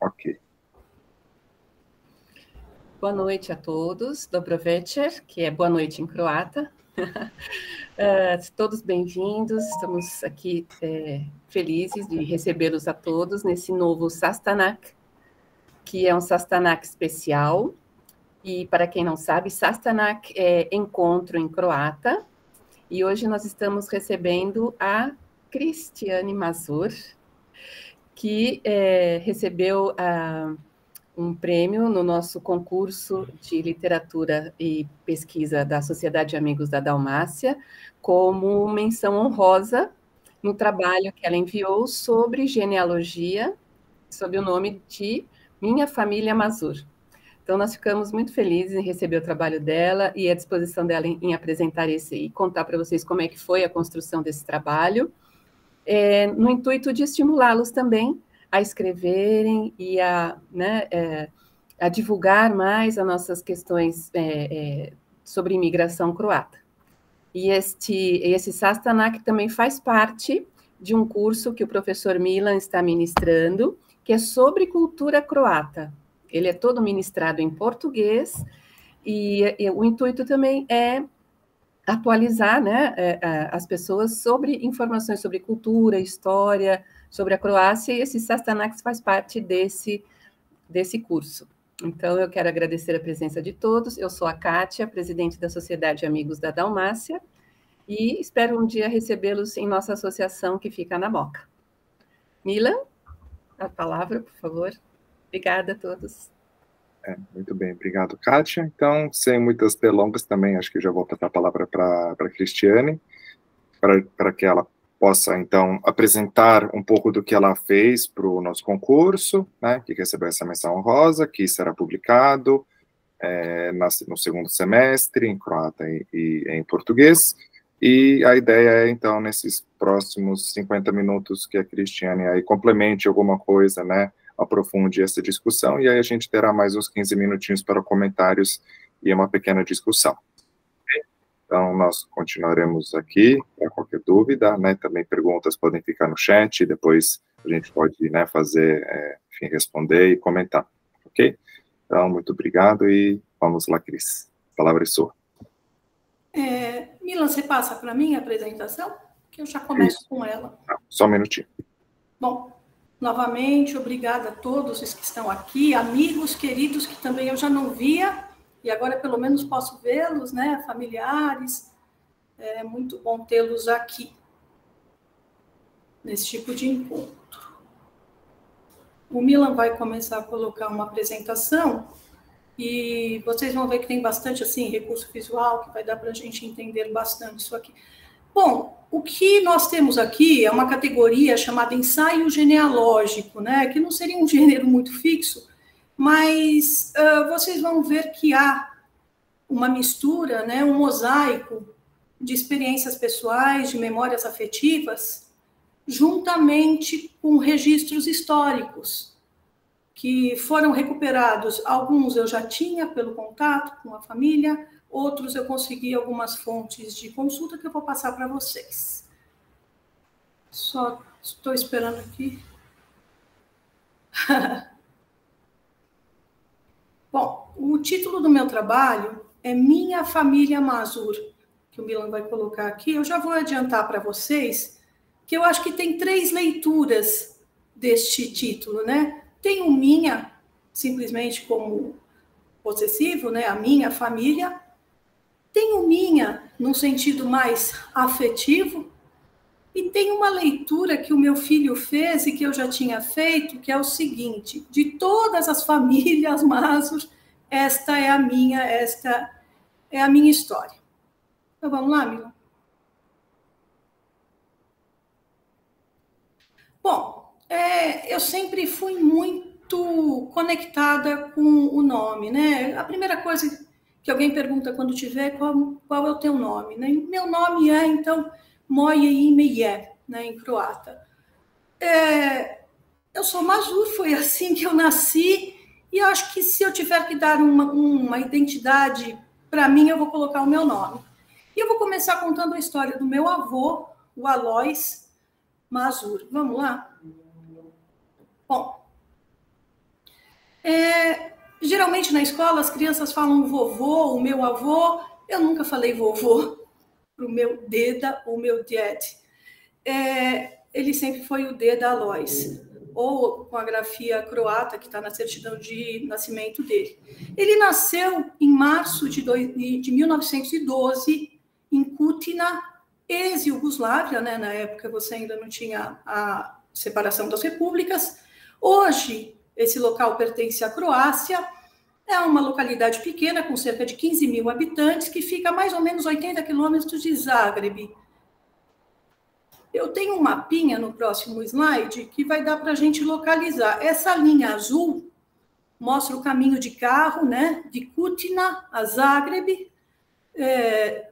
Ok. Boa noite a todos, dobro večer, que é boa noite em croata. Todos bem-vindos, estamos aqui felizes de recebê-los a todos nesse novo Sastanak, que é um Sastanak especial. E para quem não sabe, Sastanak é encontro em croata. E hoje nós estamos recebendo a Cristiane Mazur, que recebeu um prêmio no nosso concurso de literatura e pesquisa da Sociedade de Amigos da Dalmácia, como menção honrosa no trabalho que ela enviou sobre genealogia, sob o nome de Minha Família Mazur. Então, nós ficamos muito felizes em receber o trabalho dela e a disposição dela em apresentar esse e contar para vocês como é que foi a construção desse trabalho, no intuito de estimulá-los também a escreverem e a divulgar mais as nossas questões sobre imigração croata. E esse Sastanak também faz parte de um curso que o professor Milan está ministrando, que é sobre cultura croata. Ele é todo ministrado em português, e o intuito também é atualizar, né, as pessoas sobre informações sobre cultura, história, sobre a Croácia, e esse Sastanak faz parte desse curso. Então, eu quero agradecer a presença de todos. Eu sou a Kátia, presidente da Sociedade de Amigos da Dalmácia, e espero um dia recebê-los em nossa associação que fica na Moca. Milan, a palavra, por favor. Obrigada a todos. Muito bem, obrigado, Kátia. Então, sem muitas delongas também, acho que já vou passar a palavra para a Cristiane, para que ela possa, então, apresentar um pouco do que ela fez para o nosso concurso, né, que recebeu essa menção honrosa, que será publicado no segundo semestre, em croata e em português. E a ideia é, então, nesses próximos 50 minutos, que a Cristiane aí complemente alguma coisa, né, aprofunde essa discussão, e aí a gente terá mais uns 15 minutinhos para comentários e uma pequena discussão. Então, nós continuaremos aqui para qualquer dúvida, né, também perguntas podem ficar no chat, e depois a gente pode, né, fazer, enfim, responder e comentar, ok? Então, muito obrigado e vamos lá, Cris. A palavra é sua. Milan, você passa para mim a apresentação? Que eu já começo com ela. Só um minutinho. Bom, novamente, obrigada a todos os que estão aqui, amigos queridos que também eu já não via, e agora pelo menos posso vê-los, né, familiares. É muito bom tê-los aqui, nesse tipo de encontro. O Milan vai começar a colocar uma apresentação, e vocês vão ver que tem bastante, assim, recurso visual, que vai dar para a gente entender bastante isso aqui. Bom, o que nós temos aqui é uma categoria chamada ensaio genealógico, né? Que não seria um gênero muito fixo, mas vocês vão ver que há uma mistura, né? Um mosaico de experiências pessoais, de memórias afetivas, juntamente com registros históricos, que foram recuperados. Alguns eu já tinha pelo contato com a família, outros eu consegui algumas fontes de consulta que eu vou passar para vocês. Só estou esperando aqui. Bom, o título do meu trabalho é Minha Família Mazur, que o Milan vai colocar aqui. Eu já vou adiantar para vocês que eu acho que tem 3 leituras deste título, né? Tem o minha, simplesmente como possessivo, né? A minha família. Tem o minha, num sentido mais afetivo. E tem uma leitura que o meu filho fez e que eu já tinha feito, que é o seguinte: de todas as famílias Mazur, esta é a minha história. Então, vamos lá, Mila? Bom, eu sempre fui muito conectada com o nome, né? A primeira coisa que alguém pergunta quando te vê, qual é o teu nome, né? Meu nome é, então, Moje ime je, né, em croata. Eu sou Mazur, foi assim que eu nasci, e eu acho que se eu tiver que dar uma identidade para mim, eu vou colocar o meu nome. E eu vou começar contando a história do meu avô, o Alois Mazur. Vamos lá? Bom, geralmente na escola as crianças falam vovô, o meu avô. Eu nunca falei vovô para o meu deda ou meu dad. Ele sempre foi o deda Alois, ou com a grafia croata, que está na certidão de nascimento dele. Ele nasceu em março de 1912, em Kutina, ex-Iugoslávia, né? Na época você ainda não tinha a separação das repúblicas. Hoje, esse local pertence à Croácia, é uma localidade pequena, com cerca de 15 mil habitantes, que fica a mais ou menos 80 quilômetros de Zagreb. Eu tenho um mapinha no próximo slide que vai dar para a gente localizar. Essa linha azul mostra o caminho de carro, né, de Kutina a Zagreb,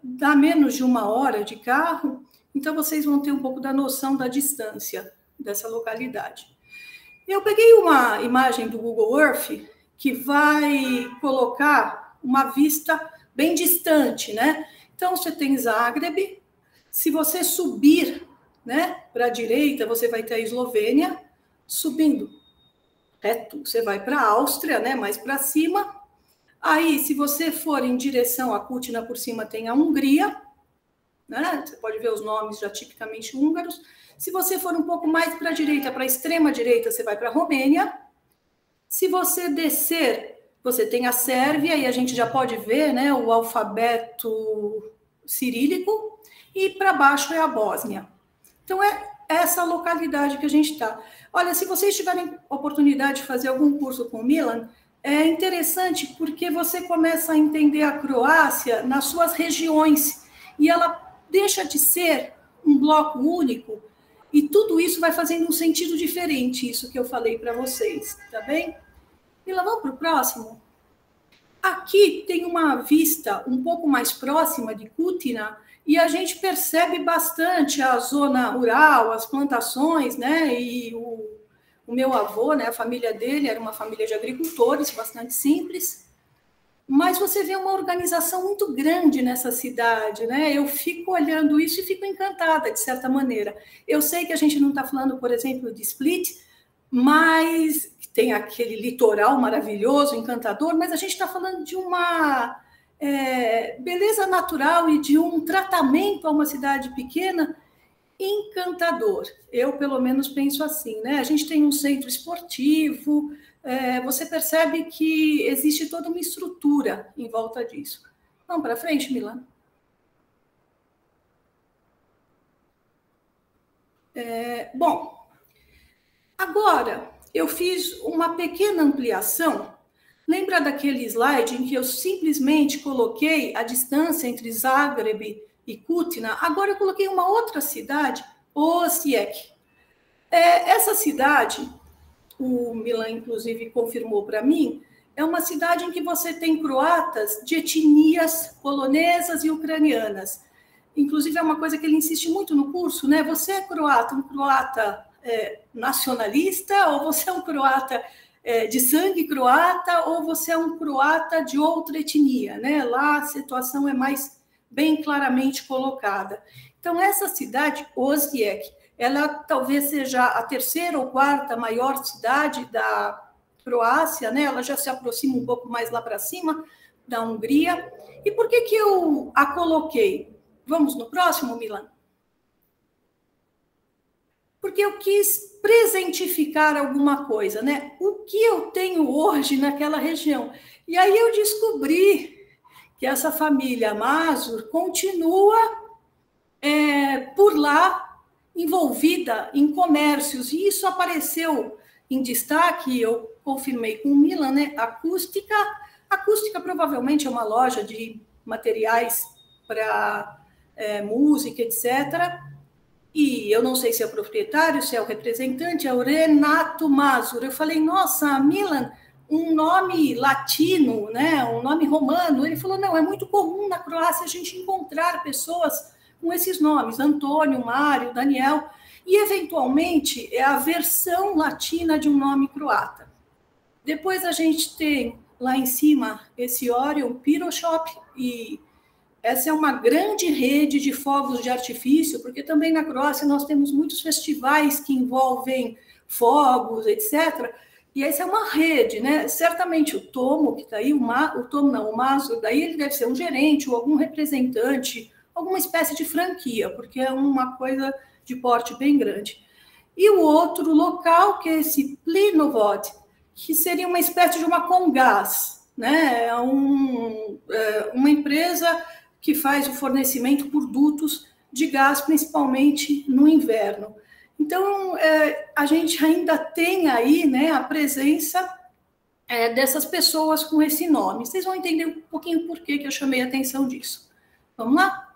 dá menos de 1 hora de carro, então vocês vão ter um pouco da noção da distância dessa localidade. Eu peguei uma imagem do Google Earth que vai colocar uma vista bem distante, né? Então, você tem Zagreb, se você subir, né, para a direita, você vai ter a Eslovênia, subindo reto, você vai para a Áustria, né, mais para cima. Aí, se você for em direção a Kutina, por cima tem a Hungria, né, você pode ver os nomes já tipicamente húngaros. Se você for um pouco mais para a direita, para a extrema direita, você vai para a Romênia. Se você descer, você tem a Sérvia, e a gente já pode ver, né, o alfabeto cirílico, e para baixo é a Bósnia. Então, é essa localidade que a gente está. Olha, se vocês tiverem oportunidade de fazer algum curso com o Milan, é interessante porque você começa a entender a Croácia nas suas regiões, e ela deixa de ser um bloco único, e tudo isso vai fazendo um sentido diferente, isso que eu falei para vocês, tá bem? Milan, vamos para o próximo? Aqui tem uma vista um pouco mais próxima de Kutina, e a gente percebe bastante a zona rural, as plantações, né? E o meu avô, né, a família dele era uma família de agricultores, bastante simples, mas você vê uma organização muito grande nessa cidade, né? Eu fico olhando isso e fico encantada, de certa maneira. Eu sei que a gente não está falando, por exemplo, de Split, mas tem aquele litoral maravilhoso, encantador, mas a gente está falando de uma beleza natural e de um tratamento a uma cidade pequena encantador. Eu, pelo menos, penso assim, né? A gente tem um centro esportivo, você percebe que existe toda uma estrutura em volta disso. Vamos para frente, Milan? Bom, agora eu fiz uma pequena ampliação. Lembra daquele slide em que eu simplesmente coloquei a distância entre Zagreb e Kutina? Agora eu coloquei uma outra cidade, Osijek. Essa cidade, o Milan inclusive confirmou para mim, é uma cidade em que você tem croatas de etnias polonesas e ucranianas. Inclusive é uma coisa que ele insiste muito no curso, né? Você é croata, um croata nacionalista, ou você é um croata de sangue croata, ou você é um croata de outra etnia, né? Lá a situação é mais bem claramente colocada. Então, essa cidade, Osijek, ela talvez seja a terceira ou quarta maior cidade da Croácia, né? Ela já se aproxima um pouco mais lá para cima, da Hungria. E por que eu a coloquei? Vamos no próximo, Milan? Porque eu quis presentificar alguma coisa, né? O que eu tenho hoje naquela região? E aí eu descobri que essa família Mazur continua por lá envolvida em comércios, e isso apareceu em destaque, eu confirmei com o Milan, né? Acústica. Acústica provavelmente é uma loja de materiais para música, etc., e eu não sei se é o proprietário, se é o representante, é o Renato Mazur. Eu falei, nossa, Milan, um nome latino, né, um nome romano. Ele falou, não, é muito comum na Croácia a gente encontrar pessoas com esses nomes, Antônio, Mário, Daniel, e eventualmente é a versão latina de um nome croata. Depois a gente tem lá em cima esse Orion Piroshop, e essa é uma grande rede de fogos de artifício, porque também na Croácia nós temos muitos festivais que envolvem fogos, etc. E essa é uma rede, né? Certamente o Tomo, que está aí, o Mazur, daí ele deve ser um gerente ou algum representante, alguma espécie de franquia, porque é uma coisa de porte bem grande. E o outro local, que é esse Plinovod, que seria uma espécie de uma Comgás, né? Uma empresa que faz o fornecimento por dutos de gás, principalmente no inverno. Então, a gente ainda tem aí, né, a presença dessas pessoas com esse nome. Vocês vão entender um pouquinho por que eu chamei a atenção disso. Vamos lá?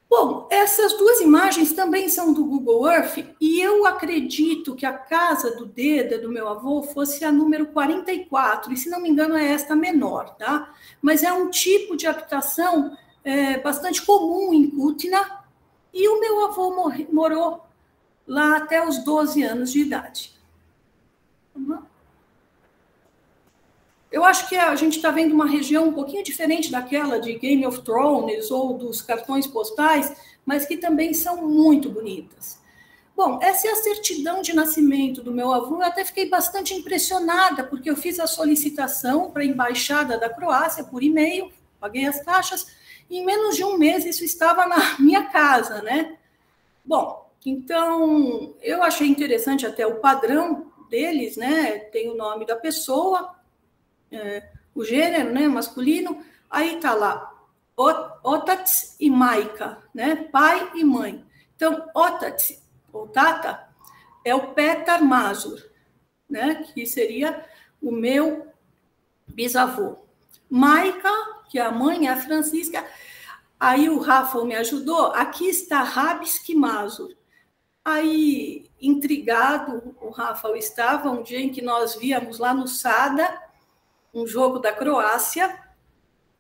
Bom, essas duas imagens também são do Google Earth, e eu acredito que a casa do Deda, do meu avô, fosse a número 44, e se não me engano é esta menor, tá? Mas é um tipo de habitação bastante comum em Kutina, e o meu avô morou lá até os 12 anos de idade. Eu acho que a gente está vendo uma região um pouquinho diferente daquela de Game of Thrones ou dos cartões postais, mas que também são muito bonitas. Bom, essa é a certidão de nascimento do meu avô. Eu até fiquei bastante impressionada, porque eu fiz a solicitação para a Embaixada da Croácia por e-mail, paguei as taxas, e em menos de um mês isso estava na minha casa, né? Bom, então eu achei interessante até o padrão deles, né? Tem o nome da pessoa, o gênero, né, masculino, aí tá lá Otats e Maika, né, pai e mãe. Então, Otats, ou Tata, é o Petar Mazur, né, que seria o meu bisavô. Maika, que é a mãe, é a Francisca. Aí o Rafa me ajudou, aqui está Rabski Mazur. Aí, intrigado, o Rafa estava um dia em que nós víamos lá no Sada um jogo da Croácia,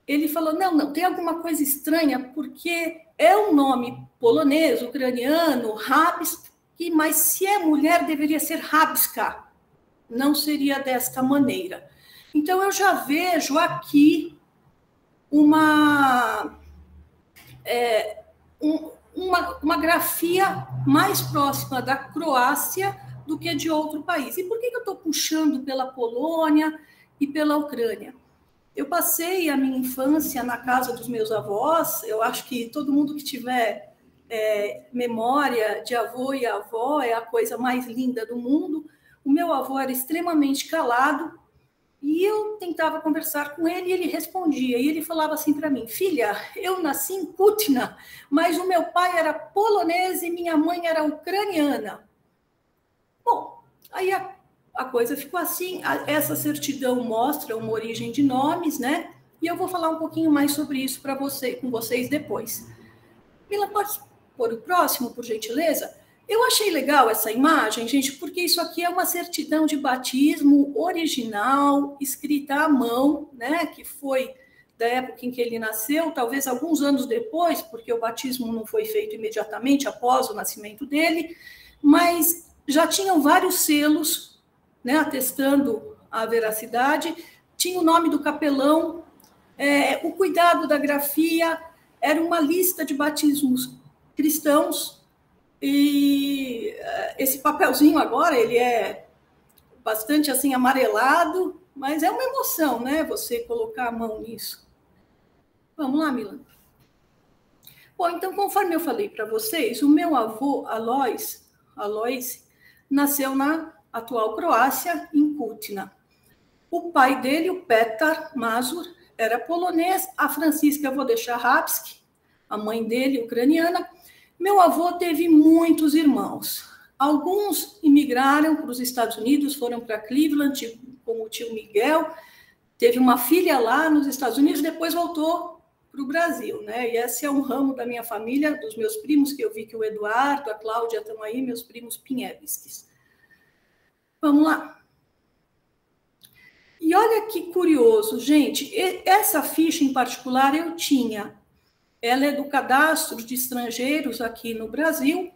ele falou, não, tem alguma coisa estranha, porque é um nome polonês, ucraniano, Rabski, mas se é mulher, deveria ser Rabska, não seria desta maneira. Então, eu já vejo aqui uma grafia mais próxima da Croácia do que de outro país. E por que eu estou puxando pela Polônia e pela Ucrânia? Eu passei a minha infância na casa dos meus avós. Eu acho que todo mundo que tiver memória de avô e avó é a coisa mais linda do mundo. O meu avô era extremamente calado e eu tentava conversar com ele e ele respondia. E ele falava assim para mim, filha, eu nasci em Kutina, mas o meu pai era polonês e minha mãe era ucraniana. Bom, aí a coisa ficou assim. Essa certidão mostra uma origem de nomes, né? E eu vou falar um pouquinho mais sobre isso com vocês depois. Mila, pode pôr o próximo, por gentileza? Eu achei legal essa imagem, gente, porque isso aqui é uma certidão de batismo original, escrita à mão, né? Que foi da época em que ele nasceu, talvez alguns anos depois, porque o batismo não foi feito imediatamente após o nascimento dele, mas já tinham vários selos, né, atestando a veracidade, tinha o nome do capelão, o cuidado da grafia, era uma lista de batismos cristãos, e esse papelzinho agora, ele é bastante assim amarelado, mas é uma emoção, né, você colocar a mão nisso. Vamos lá, Milan. Bom, então, conforme eu falei para vocês, o meu avô, Alois, nasceu na atual Croácia, em Kutina. O pai dele, o Petar Mazur, era polonês, a Francisca eu vou deixar Rabski, a mãe dele, ucraniana. Meu avô teve muitos irmãos. Alguns imigraram para os Estados Unidos, foram para Cleveland, como o tio Miguel. Teve uma filha lá nos Estados Unidos, depois voltou para o Brasil, né? E esse é um ramo da minha família, dos meus primos, que eu vi que o Eduardo, a Cláudia estão aí, meus primos Pinhevskis. Vamos lá. E olha que curioso, gente, essa ficha em particular eu tinha. Ela é do cadastro de estrangeiros aqui no Brasil,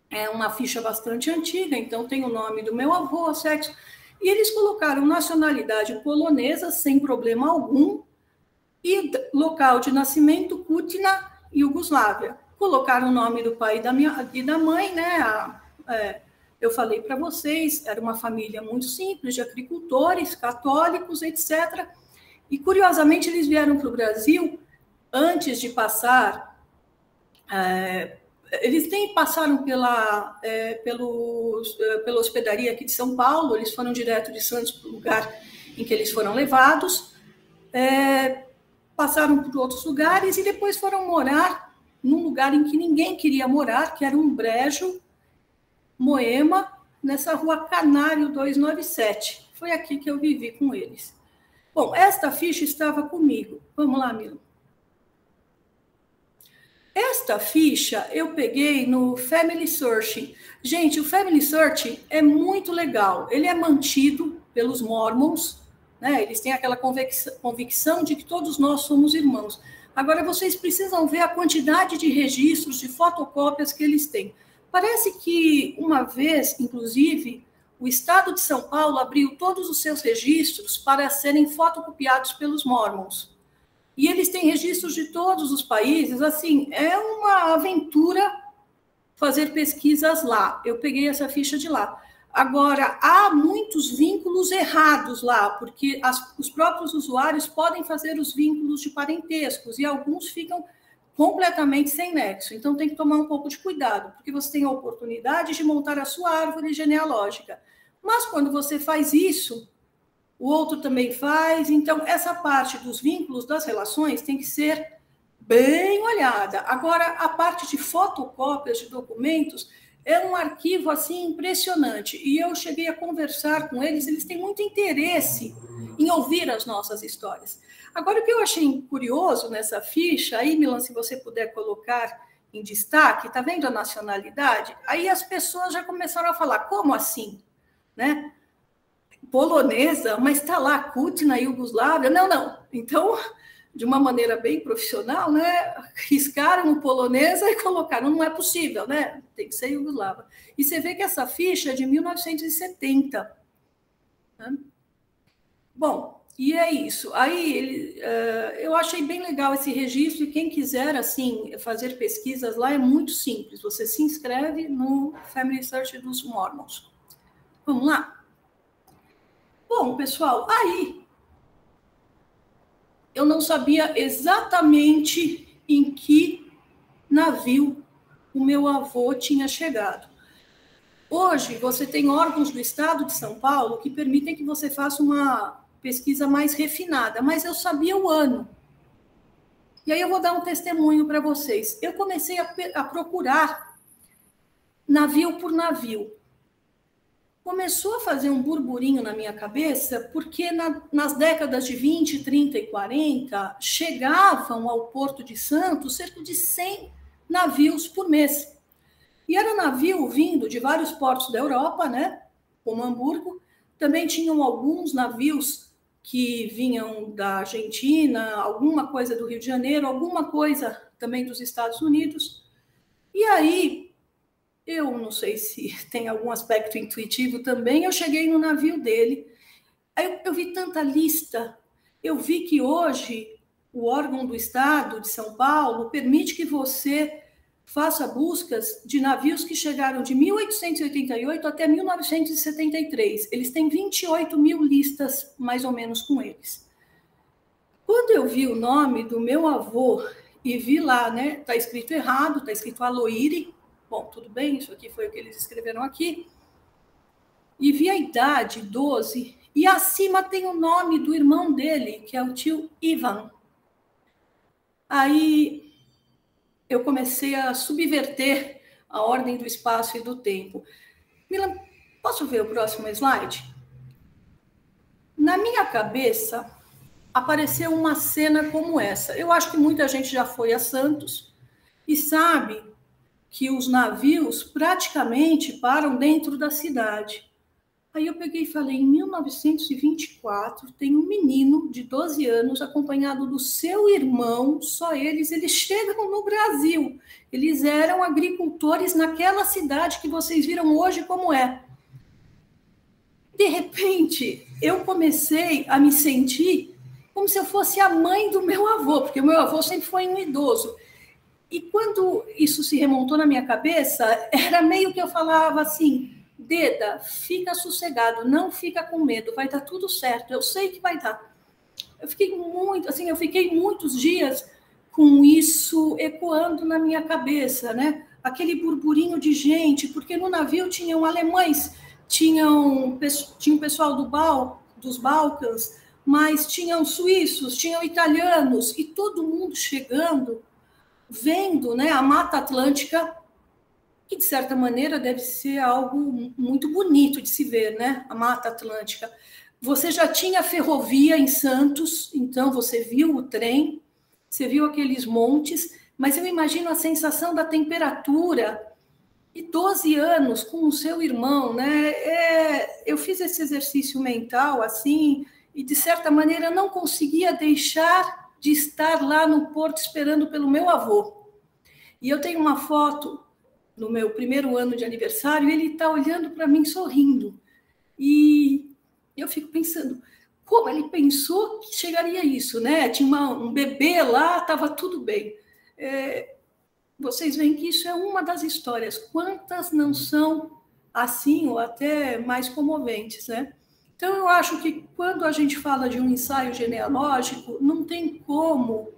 é uma ficha bastante antiga, então tem o nome do meu avô, sexo, e eles colocaram nacionalidade polonesa sem problema algum, e local de nascimento, Kutina, Iugoslávia. Colocaram o nome do pai e da mãe, né? eu falei para vocês, era uma família muito simples, de agricultores, católicos, etc. E, curiosamente, eles vieram para o Brasil antes de passar... eles nem passaram pela hospedaria aqui de São Paulo, eles foram direto de Santos para o lugar em que eles foram levados, passaram por outros lugares e depois foram morar num lugar em que ninguém queria morar, que era um brejo, Moema, nessa rua Canário 297. Foi aqui que eu vivi com eles. Bom, esta ficha estava comigo. Vamos lá, Mila. Esta ficha eu peguei no Family Searching. Gente, o Family Searching é muito legal. Ele é mantido pelos Mormons, né? Eles têm aquela convicção de que todos nós somos irmãos. Agora, vocês precisam ver a quantidade de registros, de fotocópias que eles têm. Parece que, uma vez, inclusive, o Estado de São Paulo abriu todos os seus registros para serem fotocopiados pelos Mormons. E eles têm registros de todos os países. Assim, é uma aventura fazer pesquisas lá. Eu peguei essa ficha de lá. Agora, há muitos vínculos errados lá, porque os próprios usuários podem fazer os vínculos de parentescos e alguns ficam completamente sem nexo. Então, tem que tomar um pouco de cuidado, porque você tem a oportunidade de montar a sua árvore genealógica. Mas, quando você faz isso, o outro também faz. Então, essa parte dos vínculos, das relações, tem que ser bem olhada. Agora, a parte de fotocópias de documentos é um arquivo, assim, impressionante. E eu cheguei a conversar com eles, eles têm muito interesse em ouvir as nossas histórias. Agora, o que eu achei curioso nessa ficha, aí, Milan, se você puder colocar em destaque, tá vendo a nacionalidade? Aí as pessoas já começaram a falar, como assim? Né? Polonesa, mas está lá, Kutina, Iugoslávia? Não. Então, de uma maneira bem profissional, né, riscaram o polonesa e colocaram, não é possível, né? Tem que ser Iugoslava. E você vê que essa ficha é de 1970. Né? Bom, e é isso. Aí, eu achei bem legal esse registro, e quem quiser, assim, fazer pesquisas lá é muito simples. Você se inscreve no Family Search dos Mormons. Vamos lá? Bom, pessoal, aí eu não sabia exatamente em que navio o meu avô tinha chegado. Hoje, você tem órgãos do Estado de São Paulo que permitem que você faça uma pesquisa mais refinada, mas eu sabia o ano. E aí eu vou dar um testemunho para vocês. Eu comecei a procurar navio por navio. Começou a fazer um burburinho na minha cabeça, porque nas décadas de 20, 30 e 40, chegavam ao Porto de Santos cerca de 100 navios por mês. E era navio vindo de vários portos da Europa, né, como Hamburgo. Também tinham alguns navios que vinham da Argentina, alguma coisa do Rio de Janeiro, alguma coisa também dos Estados Unidos. E aí, eu não sei se tem algum aspecto intuitivo também, eu cheguei no navio dele, aí eu vi tanta lista, eu vi que hoje o órgão do Estado de São Paulo permite que você faça buscas de navios que chegaram de 1888 até 1973. Eles têm 28 mil listas, mais ou menos, com eles. Quando eu vi o nome do meu avô e vi lá, né, tá escrito errado, tá escrito Aloíri. Bom, tudo bem, isso aqui foi o que eles escreveram aqui. E vi a idade, 12, e acima tem o nome do irmão dele, que é o tio Ivan. Aí eu comecei a subverter a ordem do espaço e do tempo. Milan, posso ver o próximo slide? Na minha cabeça, apareceu uma cena como essa. Eu acho que muita gente já foi a Santos e sabe que os navios praticamente param dentro da cidade. Aí eu peguei e falei, em 1924, tem um menino de 12 anos acompanhado do seu irmão, só eles chegam no Brasil. Eles eram agricultores naquela cidade que vocês viram hoje como é. De repente, eu comecei a me sentir como se eu fosse a mãe do meu avô, porque o meu avô sempre foi um idoso. E quando isso se remontou na minha cabeça, era meio que eu falava assim, Deda, fica sossegado, não fica com medo, vai dar tudo certo, eu sei que vai dar. Eu fiquei muitos dias com isso ecoando na minha cabeça, né? Aquele burburinho de gente, porque no navio tinham alemães, tinham pessoal dos Balcãs, mas tinham suíços, tinham italianos, e todo mundo chegando, vendo, né, a Mata Atlântica, que, de certa maneira, deve ser algo muito bonito de se ver, né? A Mata Atlântica. Você já tinha ferrovia em Santos, então você viu o trem, você viu aqueles montes, mas eu imagino a sensação da temperatura, e 12 anos com o seu irmão, né? Eu fiz esse exercício mental, assim, e, de certa maneira, não conseguia deixar de estar lá no porto esperando pelo meu avô. E eu tenho uma foto no meu primeiro ano de aniversário, ele está olhando para mim sorrindo. E eu fico pensando, como ele pensou que chegaria a isso, né? Tinha um bebê lá, estava tudo bem. Vocês veem que isso é uma das histórias. Quantas não são assim, ou até mais comoventes, né? Então, eu acho que quando a gente fala de um ensaio genealógico, não tem como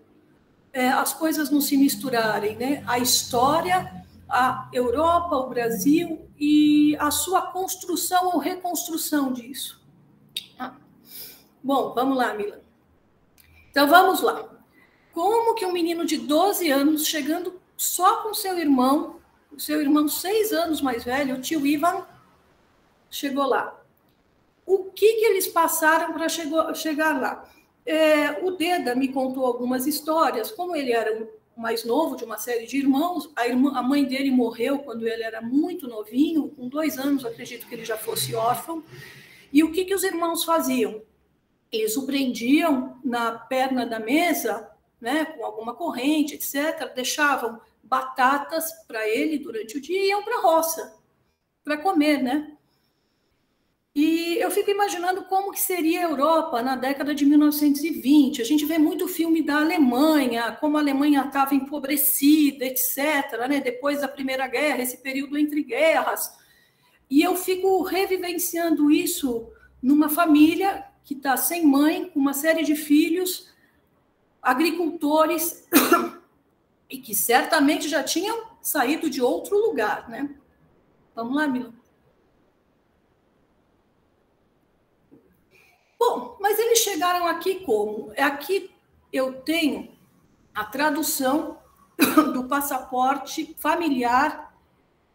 as coisas não se misturarem, né? A história, a Europa, o Brasil e a sua construção ou reconstrução disso. Bom, vamos lá, Milan. Então, vamos lá. Como que um menino de 12 anos, chegando só com o seu irmão 6 anos mais velho, o tio Ivan, chegou lá? O que eles passaram para chegar lá? O Deda me contou algumas histórias, como ele era o mais novo de uma série de irmãos, a mãe dele morreu quando ele era muito novinho, com 2 anos, acredito que ele já fosse órfão. E o que os irmãos faziam? Eles o prendiam na perna da mesa, né, com alguma corrente, etc., deixavam batatas para ele durante o dia e iam para a roça para comer, né? E eu fico imaginando como que seria a Europa na década de 1920. A gente vê muito filme da Alemanha, como a Alemanha estava empobrecida, etc., né? Depois da Primeira Guerra, esse período entre guerras. E eu fico revivenciando isso numa família que está sem mãe, com uma série de filhos, agricultores, e que certamente já tinham saído de outro lugar, né? Vamos lá, Mila. Bom, mas eles chegaram aqui como? Aqui eu tenho a tradução do passaporte familiar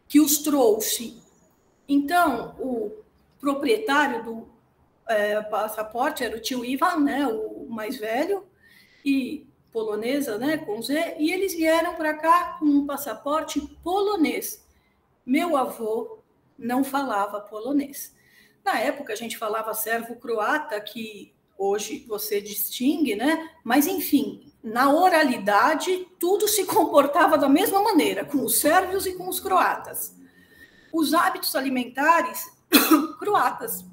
que os trouxe. Então, o proprietário do passaporte era o tio Ivan, né, o mais velho, e polonesa, né, com Z, e eles vieram para cá com um passaporte polonês. Meu avô não falava polonês. Na época, a gente falava sérvio-croata, que hoje você distingue, né? Mas, enfim, na oralidade, tudo se comportava da mesma maneira, com os sérvios e com os croatas. Os hábitos alimentares, croatas,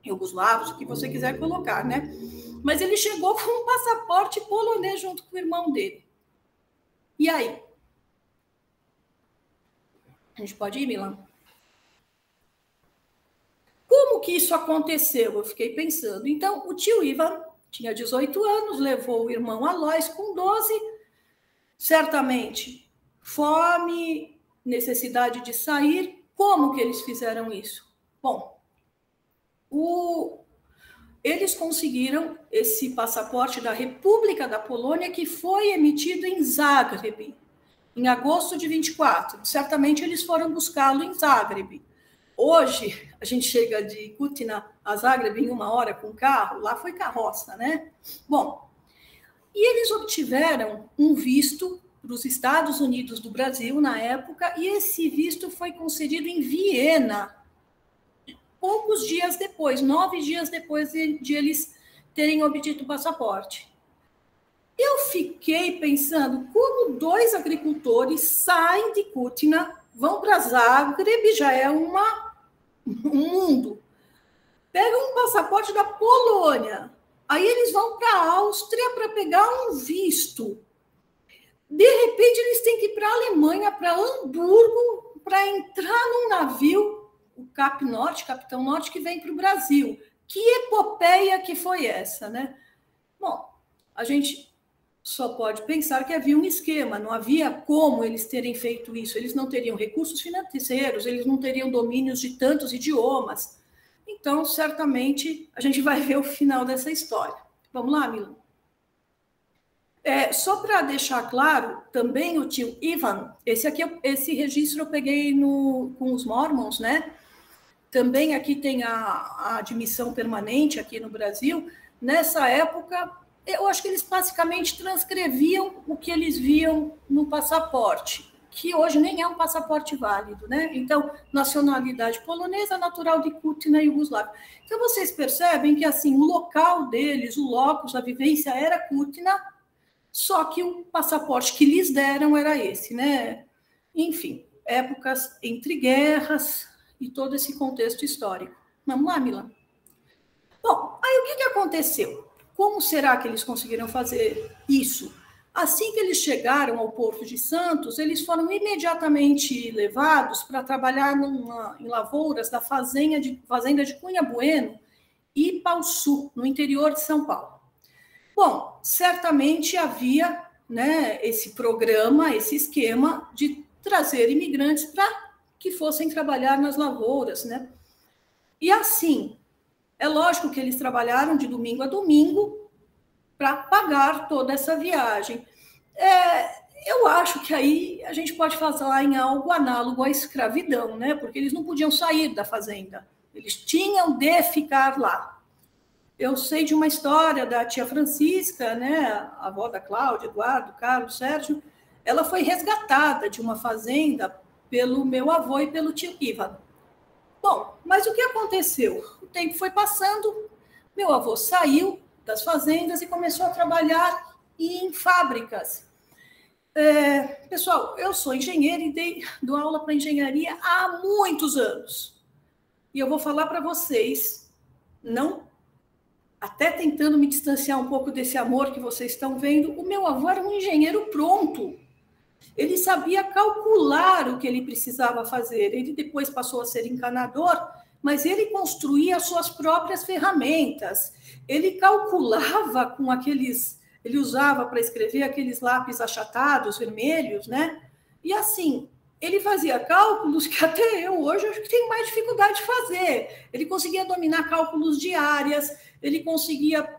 iugoslavos, o que você quiser colocar, né? Mas ele chegou com um passaporte polonês junto com o irmão dele. E aí? A gente pode ir, Milan? Como que isso aconteceu? Eu fiquei pensando. Então, o tio Ivan tinha 18 anos, levou o irmão Alois com 12, certamente fome, necessidade de sair. Como que eles fizeram isso? Bom, eles conseguiram esse passaporte da República da Polônia, que foi emitido em Zagreb, em agosto de 24. Certamente eles foram buscá-lo em Zagreb. Hoje, a gente chega de Kutina a Zagreb em 1 hora com carro, lá foi carroça, né? Bom, e eles obtiveram um visto para os Estados Unidos do Brasil na época, e esse visto foi concedido em Viena, poucos dias depois, 9 dias depois de eles terem obtido o passaporte. Eu fiquei pensando, como 2 agricultores saem de Kutina, vão para Zagreb, já é um mundo. Pegam um passaporte da Polônia, aí eles vão para a Áustria para pegar um visto. De repente, eles têm que ir para a Alemanha, para Hamburgo, para entrar num navio o Capitão Norte, que vem para o Brasil. Que epopeia que foi essa, né? Bom, a gente só pode pensar que havia um esquema, não havia como eles terem feito isso, eles não teriam recursos financeiros, eles não teriam domínios de tantos idiomas. Então, certamente, a gente vai ver o final dessa história. Vamos lá, Milan? Só para deixar claro, também o tio Ivan, esse registro eu peguei com os Mormons, né? Também aqui tem a admissão permanente aqui no Brasil. Nessa época, eu acho que eles basicamente transcreviam o que eles viam no passaporte, que hoje nem é um passaporte válido, né? Então, nacionalidade polonesa, natural de Kutna e Iugoslávia. Então, vocês percebem que, assim, o local deles, o locus, a vivência era Kutna, só que o passaporte que lhes deram era esse, né? Enfim, épocas entre guerras e todo esse contexto histórico. Vamos lá, Milan? Bom, aí o que aconteceu? Como será que eles conseguiram fazer isso? Assim que eles chegaram ao Porto de Santos, eles foram imediatamente levados para trabalhar em lavouras da fazenda de Cunha Bueno e Pauçu, no interior de São Paulo. Bom, certamente havia, né, esse programa, esse esquema de trazer imigrantes para que fossem trabalhar nas lavouras, né? E assim, é lógico que eles trabalharam de domingo a domingo para pagar toda essa viagem. Eu acho que aí a gente pode falar em algo análogo à escravidão, né? Porque eles não podiam sair da fazenda, eles tinham de ficar lá. Eu sei de uma história da tia Francisca, né, a avó da Cláudia, Eduardo, Carlos, Sérgio. Ela foi resgatada de uma fazenda pelo meu avô e pelo tio Ivan. Bom, mas o que aconteceu? O tempo foi passando, meu avô saiu das fazendas e começou a trabalhar em fábricas. Pessoal, eu sou engenheira e dou aula para engenharia há muitos anos. E eu vou falar para vocês, até tentando me distanciar um pouco desse amor que vocês estão vendo, o meu avô era um engenheiro pronto. Ele sabia calcular o que ele precisava fazer. Ele depois passou a ser encanador, mas ele construía as suas próprias ferramentas. Ele calculava com aqueles... Ele usava para escrever aqueles lápis achatados, vermelhos, né? E assim, ele fazia cálculos que até eu hoje acho que tenho mais dificuldade de fazer. Ele conseguia dominar cálculos de áreas, ele conseguia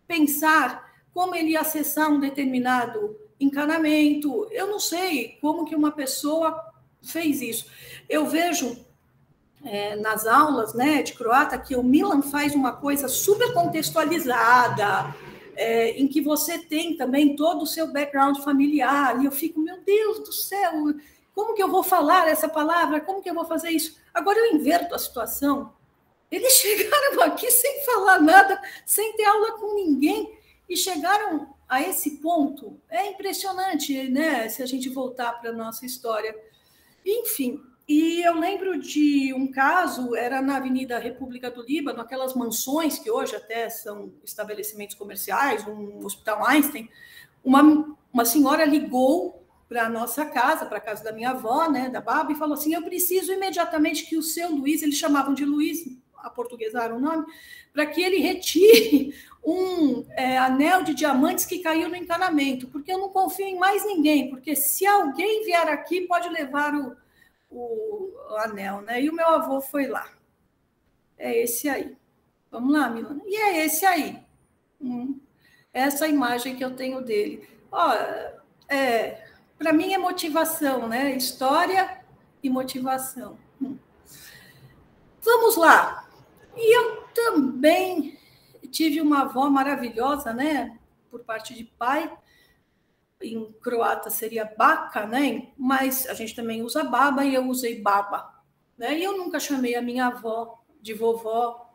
pensar como ele ia acessar um determinado encanamento. Eu não sei como que uma pessoa fez isso. Eu vejo nas aulas, né, de croata que o Milan faz uma coisa super contextualizada, em que você tem também todo o seu background familiar, e eu fico, meu Deus do céu, como que eu vou falar essa palavra? Como que eu vou fazer isso? Agora eu inverto a situação. Eles chegaram aqui sem falar nada, sem ter aula com ninguém, e chegaram a esse ponto. É impressionante, né? Se a gente voltar para a nossa história. Enfim, e eu lembro de um caso, era na Avenida República do Líbano, aquelas mansões que hoje até são estabelecimentos comerciais, um Hospital Einstein. Uma senhora ligou para a nossa casa, para a casa da minha avó, né, da Baba, e falou assim, eu preciso imediatamente que o seu Luiz, eles chamavam de Luiz, aportuguesaram o nome, para que ele retire um anel de diamantes que caiu no encanamento, porque eu não confio em mais ninguém, porque se alguém vier aqui, pode levar o anel, né? E o meu avô foi lá. É esse aí. Vamos lá, Milana. E é esse aí. Essa imagem que eu tenho dele. Para mim é motivação, né? História e motivação. Vamos lá. E eu também tive uma avó maravilhosa, né? Por parte de pai. Em croata seria baka, né? Mas a gente também usa baba e eu usei baba, né? E eu nunca chamei a minha avó de vovó,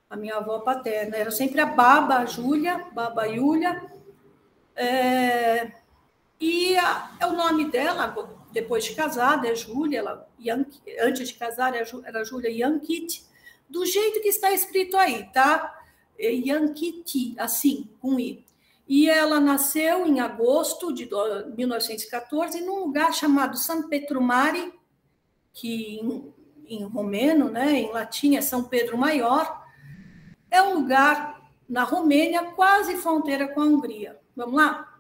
a minha avó paterna. Era sempre a baba Júlia, baba Júlia. E o nome dela, depois de casada, é Júlia. Antes de casar, era Júlia Yankit, do jeito que está escrito aí, tá? Yankiti, assim, com I. E ela nasceu em agosto de 1914 num lugar chamado San Petro Mare, que em romeno, né, em latim é São Pedro Maior, é um lugar na Romênia, quase fronteira com a Hungria. Vamos lá?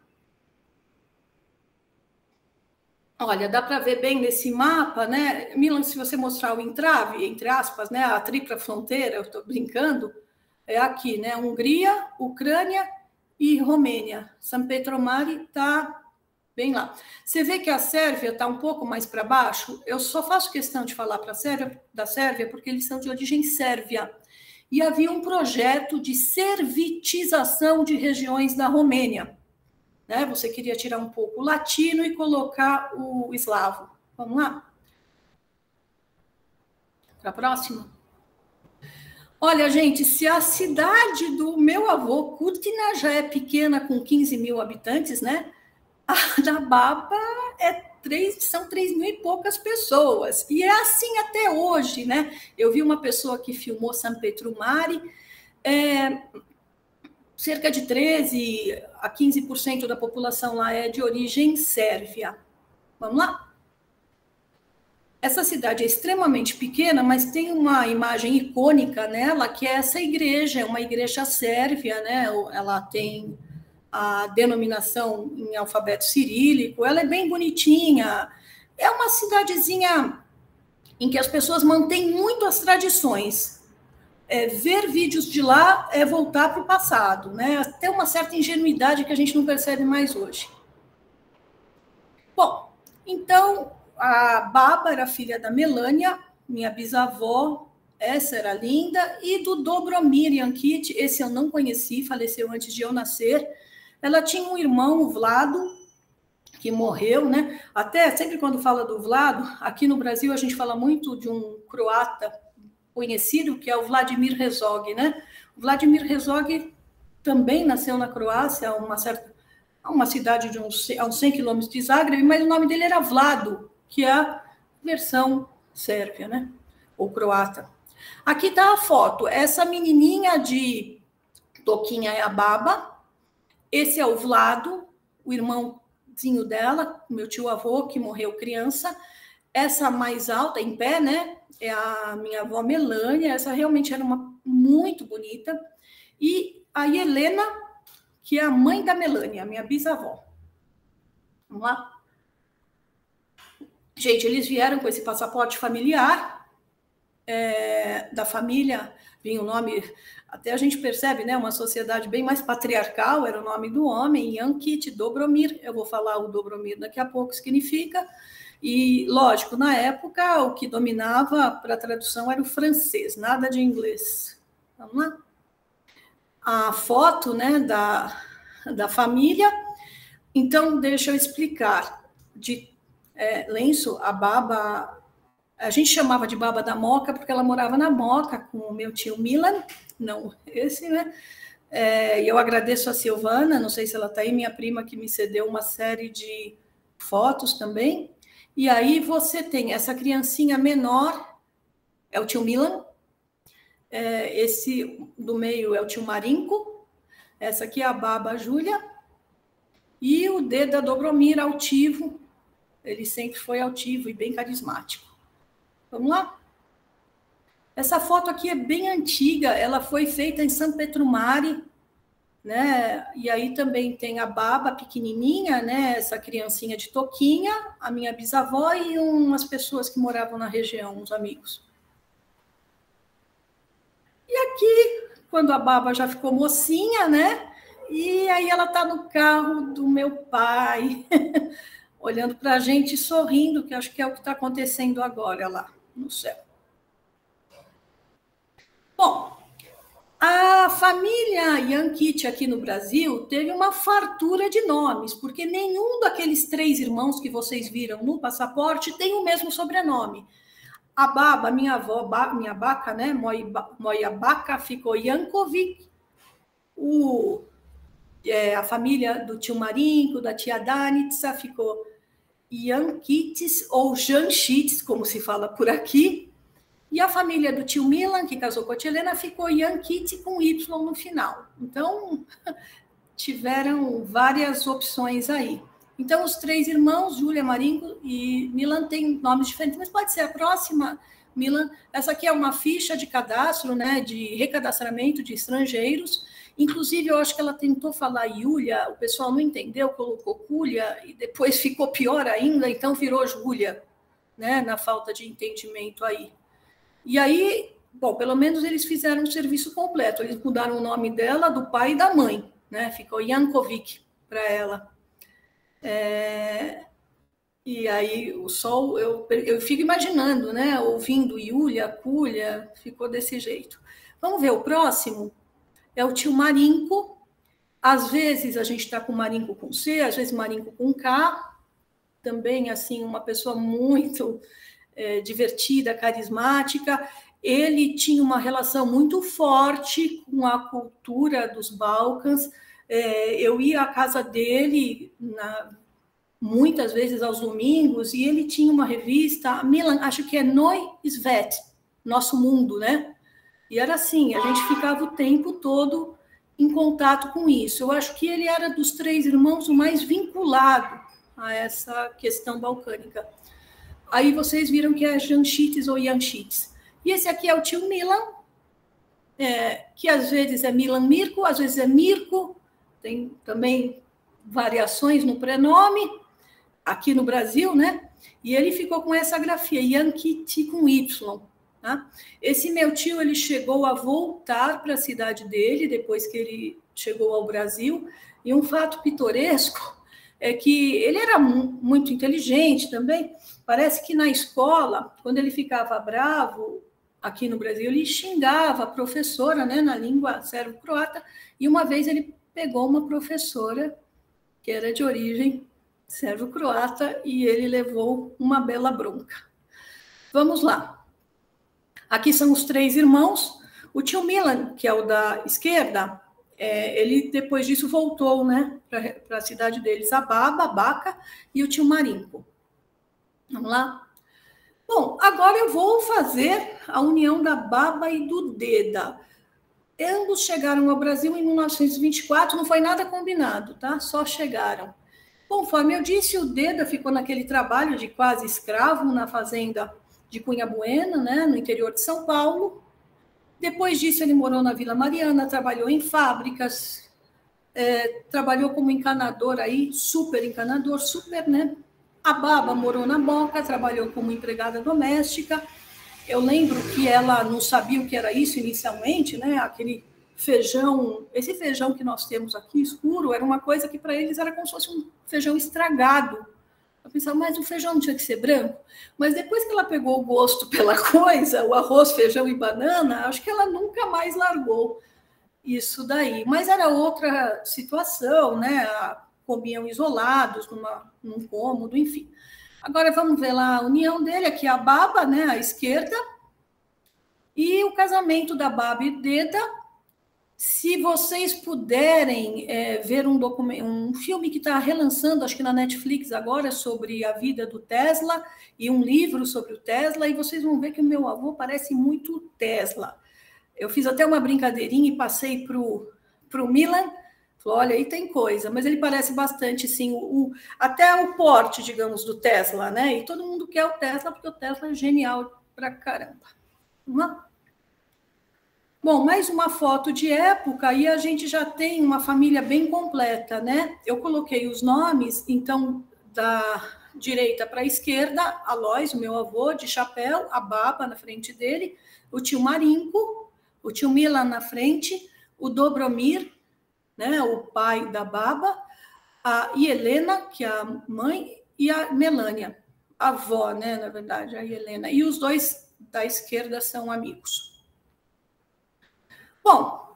Olha, dá para ver bem nesse mapa, né? Milan, se você mostrar o entrave, entre aspas, né, a tripla fronteira, eu estou brincando, é aqui, né? Hungria, Ucrânia e Romênia. São Pedro Mare está bem lá. Você vê que a Sérvia está um pouco mais para baixo? Eu só faço questão de falar da Sérvia porque eles são de origem sérvia. E havia um projeto de servitização de regiões da Romênia. Né? Você queria tirar um pouco o latino e colocar o eslavo. Vamos lá? Para a próxima? Olha, gente, se a cidade do meu avô, Kutina, já é pequena, com 15 mil habitantes, né? A da Baba são 3 mil e poucas pessoas. E é assim até hoje, né? Eu vi uma pessoa que filmou São Pedro Mare, cerca de 13% a 15% da população lá é de origem sérvia. Vamos lá? Essa cidade é extremamente pequena, mas tem uma imagem icônica nela, que é essa igreja, é uma igreja sérvia, né? Ela tem a denominação em alfabeto cirílico, ela é bem bonitinha. É uma cidadezinha em que as pessoas mantêm muito as tradições. Ver vídeos de lá é voltar para o passado, né? Tem uma certa ingenuidade que a gente não percebe mais hoje. Bom, então, a Baba era filha da Melânia, minha bisavó, essa era linda, e do Dobromir Yankit, esse eu não conheci, faleceu antes de eu nascer. Ela tinha um irmão, o Vlado, que morreu, né? Até sempre quando fala do Vlado, aqui no Brasil a gente fala muito de um croata conhecido, que é o Vladimir Herzog, né? O Vladimir Herzog também nasceu na Croácia, uma cidade a uns 100 quilômetros de Zagreb, mas o nome dele era Vlado, que é a versão sérvia, né? Ou croata. Aqui está a foto. Essa menininha de toquinha é a Baba. Esse é o Vlado, o irmãozinho dela, meu tio-avô, que morreu criança. Essa mais alta, em pé, né? É a minha avó Melânia. Essa realmente era uma muito bonita. E a Helena, que é a mãe da Melânia, a minha bisavó. Vamos lá? Gente, eles vieram com esse passaporte familiar, da família, vinha o nome, até a gente percebe, né, uma sociedade bem mais patriarcal, era o nome do homem, Yankit Dobromir, eu vou falar o Dobromir daqui a pouco, significa, e, lógico, na época, o que dominava para a tradução era o francês, nada de inglês. Vamos lá? A foto, né, da família, então, deixa eu explicar, lenço, a Baba, a gente chamava de Baba da Moca porque ela morava na Moca com o meu tio Milan, não esse, né? E eu agradeço a Silvana, não sei se ela está aí, minha prima, que me cedeu uma série de fotos também. E aí você tem essa criancinha menor, é o tio Milan, esse do meio é o tio Marinko, essa aqui é a Baba Júlia, e o Deda Dobromir altivo. Ele sempre foi altivo e bem carismático. Vamos lá? Essa foto aqui é bem antiga, ela foi feita em São Pedro Mare, né? E aí também tem a Baba pequenininha, né? Essa criancinha de toquinha, a minha bisavó e umas pessoas que moravam na região, uns amigos. E aqui, quando a Baba já ficou mocinha, né? E aí ela está no carro do meu pai, olhando para a gente e sorrindo, que acho que é o que está acontecendo agora lá no céu. Bom, a família Yankit aqui no Brasil teve uma fartura de nomes, porque nenhum daqueles 3 irmãos que vocês viram no passaporte tem o mesmo sobrenome. A Baba, minha avó, minha Baca, né, Moia Baca, ficou Yankovic. A família do tio Marinko, da tia Danitsa, ficou Yankitis ou Janchits, como se fala por aqui. E a família do tio Milan, que casou com a tia Helena, ficou Yankit com Y no final. Então, tiveram várias opções aí. Então, os 3 irmãos, Júlia, Marinko e Milan, têm nomes diferentes, mas pode ser a próxima. Milan. Essa aqui é uma ficha de cadastro, né, de recadastramento de estrangeiros. Inclusive, eu acho que ela tentou falar Yulia, o pessoal não entendeu, colocou Culia, e depois ficou pior ainda, então virou Júlia, né, na falta de entendimento aí. E aí, bom, pelo menos eles fizeram um serviço completo, eles mudaram o nome dela, do pai e da mãe, né, ficou Jankovic para ela. E aí, o sol, eu fico imaginando, né, ouvindo Yulia, Culia, ficou desse jeito. Vamos ver o próximo? É o tio Marinco. Às vezes a gente está com Marinco com C, às vezes Marinco com K. Também, assim, uma pessoa muito divertida, carismática. Ele tinha uma relação muito forte com a cultura dos Balcãs. Eu ia à casa dele muitas vezes aos domingos, e ele tinha uma revista, Milan, acho que é Noi Svet, Nosso Mundo, né? E era assim, a gente ficava o tempo todo em contato com isso. Eu acho que ele era dos 3 irmãos o mais vinculado a essa questão balcânica. Aí vocês viram que é Janchites ou Janchites. E esse aqui é o tio Milan, que às vezes é Milan Mirko, às vezes é Mirko, tem também variações no prenome, aqui no Brasil, né? E ele ficou com essa grafia, Yankiti com Y. Tá? Esse meu tio, ele chegou a voltar para a cidade dele, depois que ele chegou ao Brasil, e um fato pitoresco é que ele era muito inteligente também. Parece que na escola, quando ele ficava bravo, aqui no Brasil, ele xingava a professora, né, na língua sérvio-croata, e uma vez ele pegou uma professora que era de origem sérvio-croata, e ele levou uma bela bronca. Vamos lá. Aqui são os 3 irmãos. O tio Milan, que é o da esquerda, ele depois disso voltou, né, para a cidade deles, a Baba, Baca, e o tio Marinco. Vamos lá? Bom, agora eu vou fazer a união da Baba e do Deda. Ambos chegaram ao Brasil em 1924, não foi nada combinado, tá? Só chegaram. Conforme eu disse, o Deda ficou naquele trabalho de quase escravo na fazenda de Cunha Buena, né, no interior de São Paulo. Depois disso, ele morou na Vila Mariana, trabalhou em fábricas, trabalhou como encanador aí, super encanador, super, né? A Baba morou na Moca, trabalhou como empregada doméstica. Eu lembro que ela não sabia o que era isso inicialmente, né? Aquele feijão, esse feijão que nós temos aqui, escuro, era uma coisa que para eles era como se fosse um feijão estragado. Eu pensava, mas o feijão não tinha que ser branco? Mas depois que ela pegou o gosto pela coisa, o arroz, feijão e banana, acho que ela nunca mais largou isso daí. Mas era outra situação, né? Comiam isolados, num cômodo, enfim. Agora vamos ver lá a união dele, aqui a Baba, né, à esquerda, e o casamento da Baba e Deda. Se vocês puderem ver um filme que está relançando, acho que na Netflix agora, sobre a vida do Tesla, e um livro sobre o Tesla, e vocês vão ver que o meu avô parece muito Tesla. Eu fiz até uma brincadeirinha e passei para o Milan, falou, olha, aí tem coisa, mas ele parece bastante, sim, até o porte, digamos, do Tesla, né? E todo mundo quer o Tesla, porque o Tesla é genial pra caramba. Vamos lá? Bom, mais uma foto de época, e a gente já tem uma família bem completa, né? Eu coloquei os nomes, então, da direita para a esquerda, Alois, o meu avô, de chapéu, a Baba na frente dele, o tio Marinco, o tio Milan na frente, o Dobromir, né, o pai da Baba, a Helena, que é a mãe, e a Melânia, a avó, né, na verdade, a Helena. E os 2 da esquerda são amigos. Bom,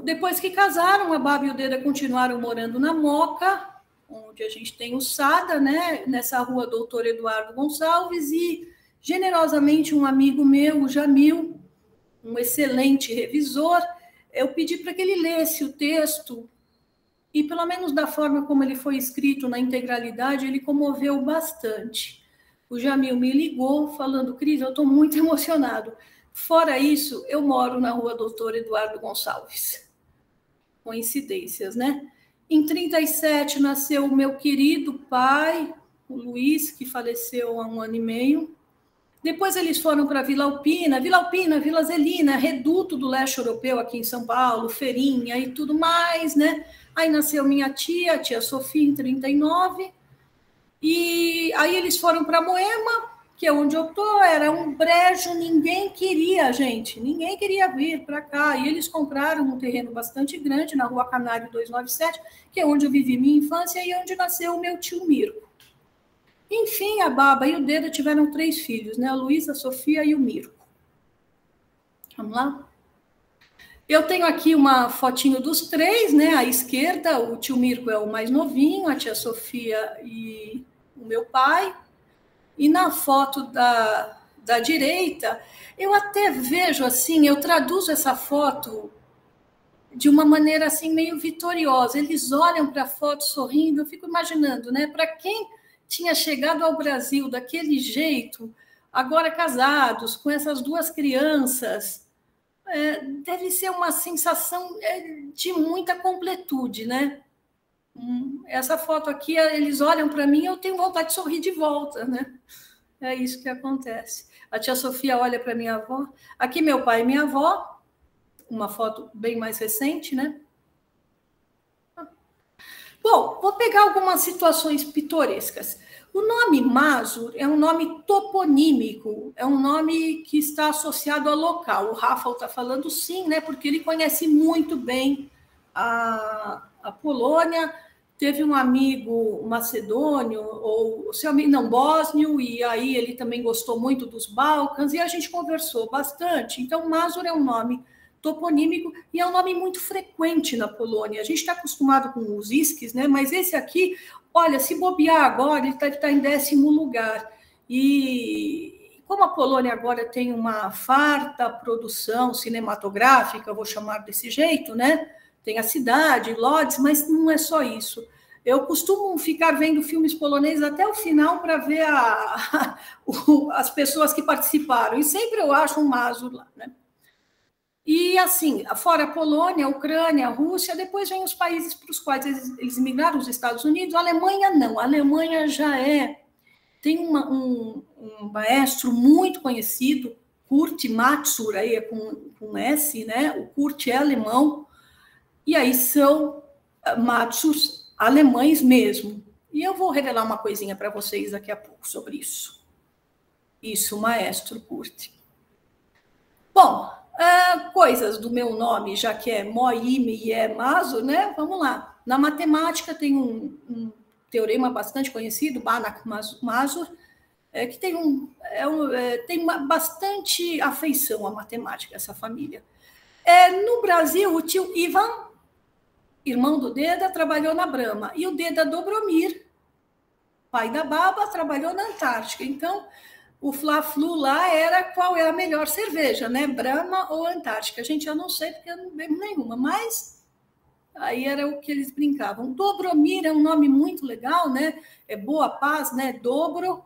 depois que casaram, a Baba e o Deda continuaram morando na Moca, onde a gente tem o Sada, né, nessa rua Doutor Eduardo Gonçalves, e generosamente um amigo meu, o Jamil, um excelente revisor, eu pedi para que ele lesse o texto, e pelo menos da forma como ele foi escrito na integralidade, ele comoveu bastante. O Jamil me ligou falando, Cris, eu estou muito emocionado. Fora isso, eu moro na rua Doutor Eduardo Gonçalves. Coincidências, né? Em 1937 nasceu o meu querido pai, o Luiz, que faleceu há 1 ano e meio. Depois eles foram para Vila Alpina, Vila Zelina, reduto do leste europeu aqui em São Paulo, feirinha e tudo mais, né? Aí nasceu minha tia, a tia Sofia, em 39, e aí eles foram para Moema, que é onde eu tô, era um brejo, ninguém queria, gente, ninguém queria vir para cá, e eles compraram um terreno bastante grande na Rua Canário 297, que é onde eu vivi minha infância e onde nasceu o meu tio Mirko. Enfim, a Baba e o Deda tiveram 3 filhos, né? A Luísa, a Sofia e o Mirko. Vamos lá? Eu tenho aqui uma fotinho dos 3, né? À esquerda, o tio Mirko é o mais novinho, a tia Sofia e o meu pai. E na foto da direita, eu até vejo assim, eu traduzo essa foto de uma maneira assim meio vitoriosa. Eles olham para a foto sorrindo, eu fico imaginando, né? Para quem tinha chegado ao Brasil daquele jeito, agora casados, com essas 2 crianças, deve ser uma sensação de muita completude, né? Essa foto aqui, eles olham para mim, eu tenho vontade de sorrir de volta, né? É isso que acontece. A tia Sofia olha para minha avó. Aqui meu pai e minha avó, uma foto bem mais recente, né? Bom, vou pegar algumas situações pitorescas. O nome Mazur é um nome toponímico, é um nome que está associado ao local. O Rafa está falando sim, né? Porque ele conhece muito bem a Polônia. Teve um amigo macedônio, ou seu amigo, não, bósnio, e aí ele também gostou muito dos Balcãs, e a gente conversou bastante. Então, Mazur é um nome toponímico e é um nome muito frequente na Polônia. A gente está acostumado com os isques, né? Mas esse aqui, olha, se bobear agora, ele está em 10º lugar. E como a Polônia agora tem uma farta produção cinematográfica, vou chamar desse jeito, né? Tem a cidade, Lodz, mas não é só isso. Eu costumo ficar vendo filmes poloneses até o final para ver as pessoas que participaram. E sempre eu acho um Mazur lá, né? E assim, fora a Polônia, a Ucrânia, a Rússia, depois vem os países para os quais eles migraram, os Estados Unidos. A Alemanha não, a Alemanha já tem um maestro muito conhecido, Kurt Matsur, aí é com S, né? O Kurt é alemão, e aí são Matsurs alemães mesmo. E eu vou revelar uma coisinha para vocês daqui a pouco sobre isso. Isso, maestro Kurt. Bom, coisas do meu nome, já que é Moime e é Mazur, né? Vamos lá. Na matemática tem um teorema bastante conhecido, Banach-Mazur, que tem bastante afeição à matemática, essa família. No Brasil, o tio Ivan, irmão do Deda, trabalhou na Brahma, e o Deda Dobromir, pai da Baba, trabalhou na Antártica. Então, o Fla-Flu lá era qual é a melhor cerveja, né? Brahma ou Antártica? Gente, eu não sei porque eu não bebo nenhuma, mas aí era o que eles brincavam. Dobromir é um nome muito legal, né? É boa paz, né? Dobro,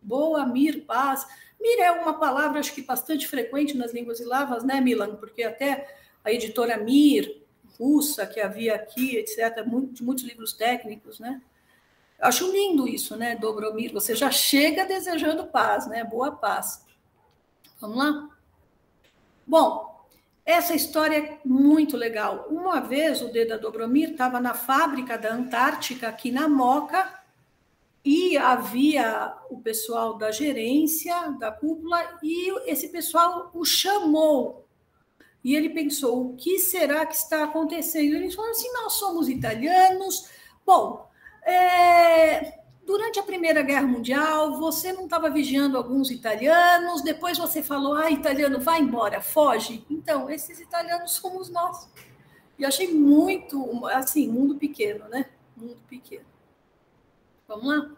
boa, mir, paz. Mir é uma palavra, acho que bastante frequente nas línguas eslavas, né, Milan? Porque até a editora Mir, russa, que havia aqui, etc., de muitos livros técnicos, né? Acho lindo isso, né, Dobromir? Você já chega desejando paz, né? Boa paz. Vamos lá? Bom, essa história é muito legal. Uma vez o Deda Dobromir estava na fábrica da Antártica, aqui na Moca, e havia o pessoal da gerência, da cúpula, e esse pessoal o chamou. E ele pensou, o que será que está acontecendo? Eles falaram assim, nós somos italianos. Bom, durante a Primeira Guerra Mundial, você não estava vigiando alguns italianos, depois você falou, italiano, vai embora, foge. Então, esses italianos somos nós. E achei muito, assim, mundo pequeno, né? Mundo pequeno. Vamos lá?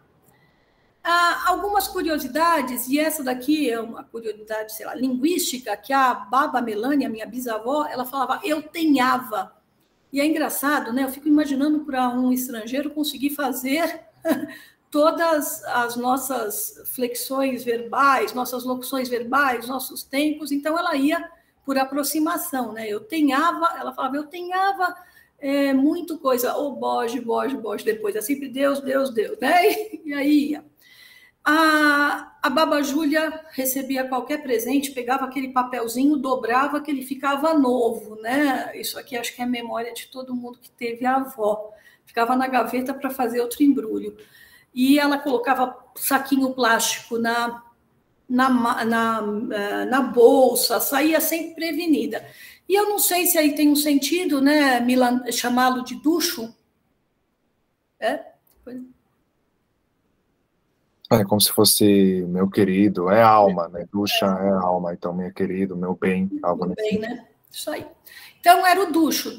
Algumas curiosidades, e essa daqui é uma curiosidade, sei lá, linguística, que a Baba Melânia, minha bisavó, ela falava, eu tenhava. E é engraçado, né? Eu fico imaginando para um estrangeiro conseguir fazer todas as nossas flexões verbais, nossas locuções verbais, nossos tempos. Então, ela ia por aproximação, né? Eu tenhava, ela falava, eu tenhava muito coisa, ou boge, depois é sempre Deus, Deus, Deus, né? E aí ia. A Baba Júlia recebia qualquer presente, pegava aquele papelzinho, dobrava, que ele ficava novo, né? Isso aqui acho que é a memória de todo mundo que teve a avó. Ficava na gaveta para fazer outro embrulho. E ela colocava saquinho plástico na bolsa, saía sempre prevenida. E eu não sei se aí tem um sentido, né, Milan, chamá-lo de ducho. É como se fosse meu querido, é alma, né? Ducha é alma, então meu querido, meu bem, algo meu bem, né? Isso aí. Então era o ducho.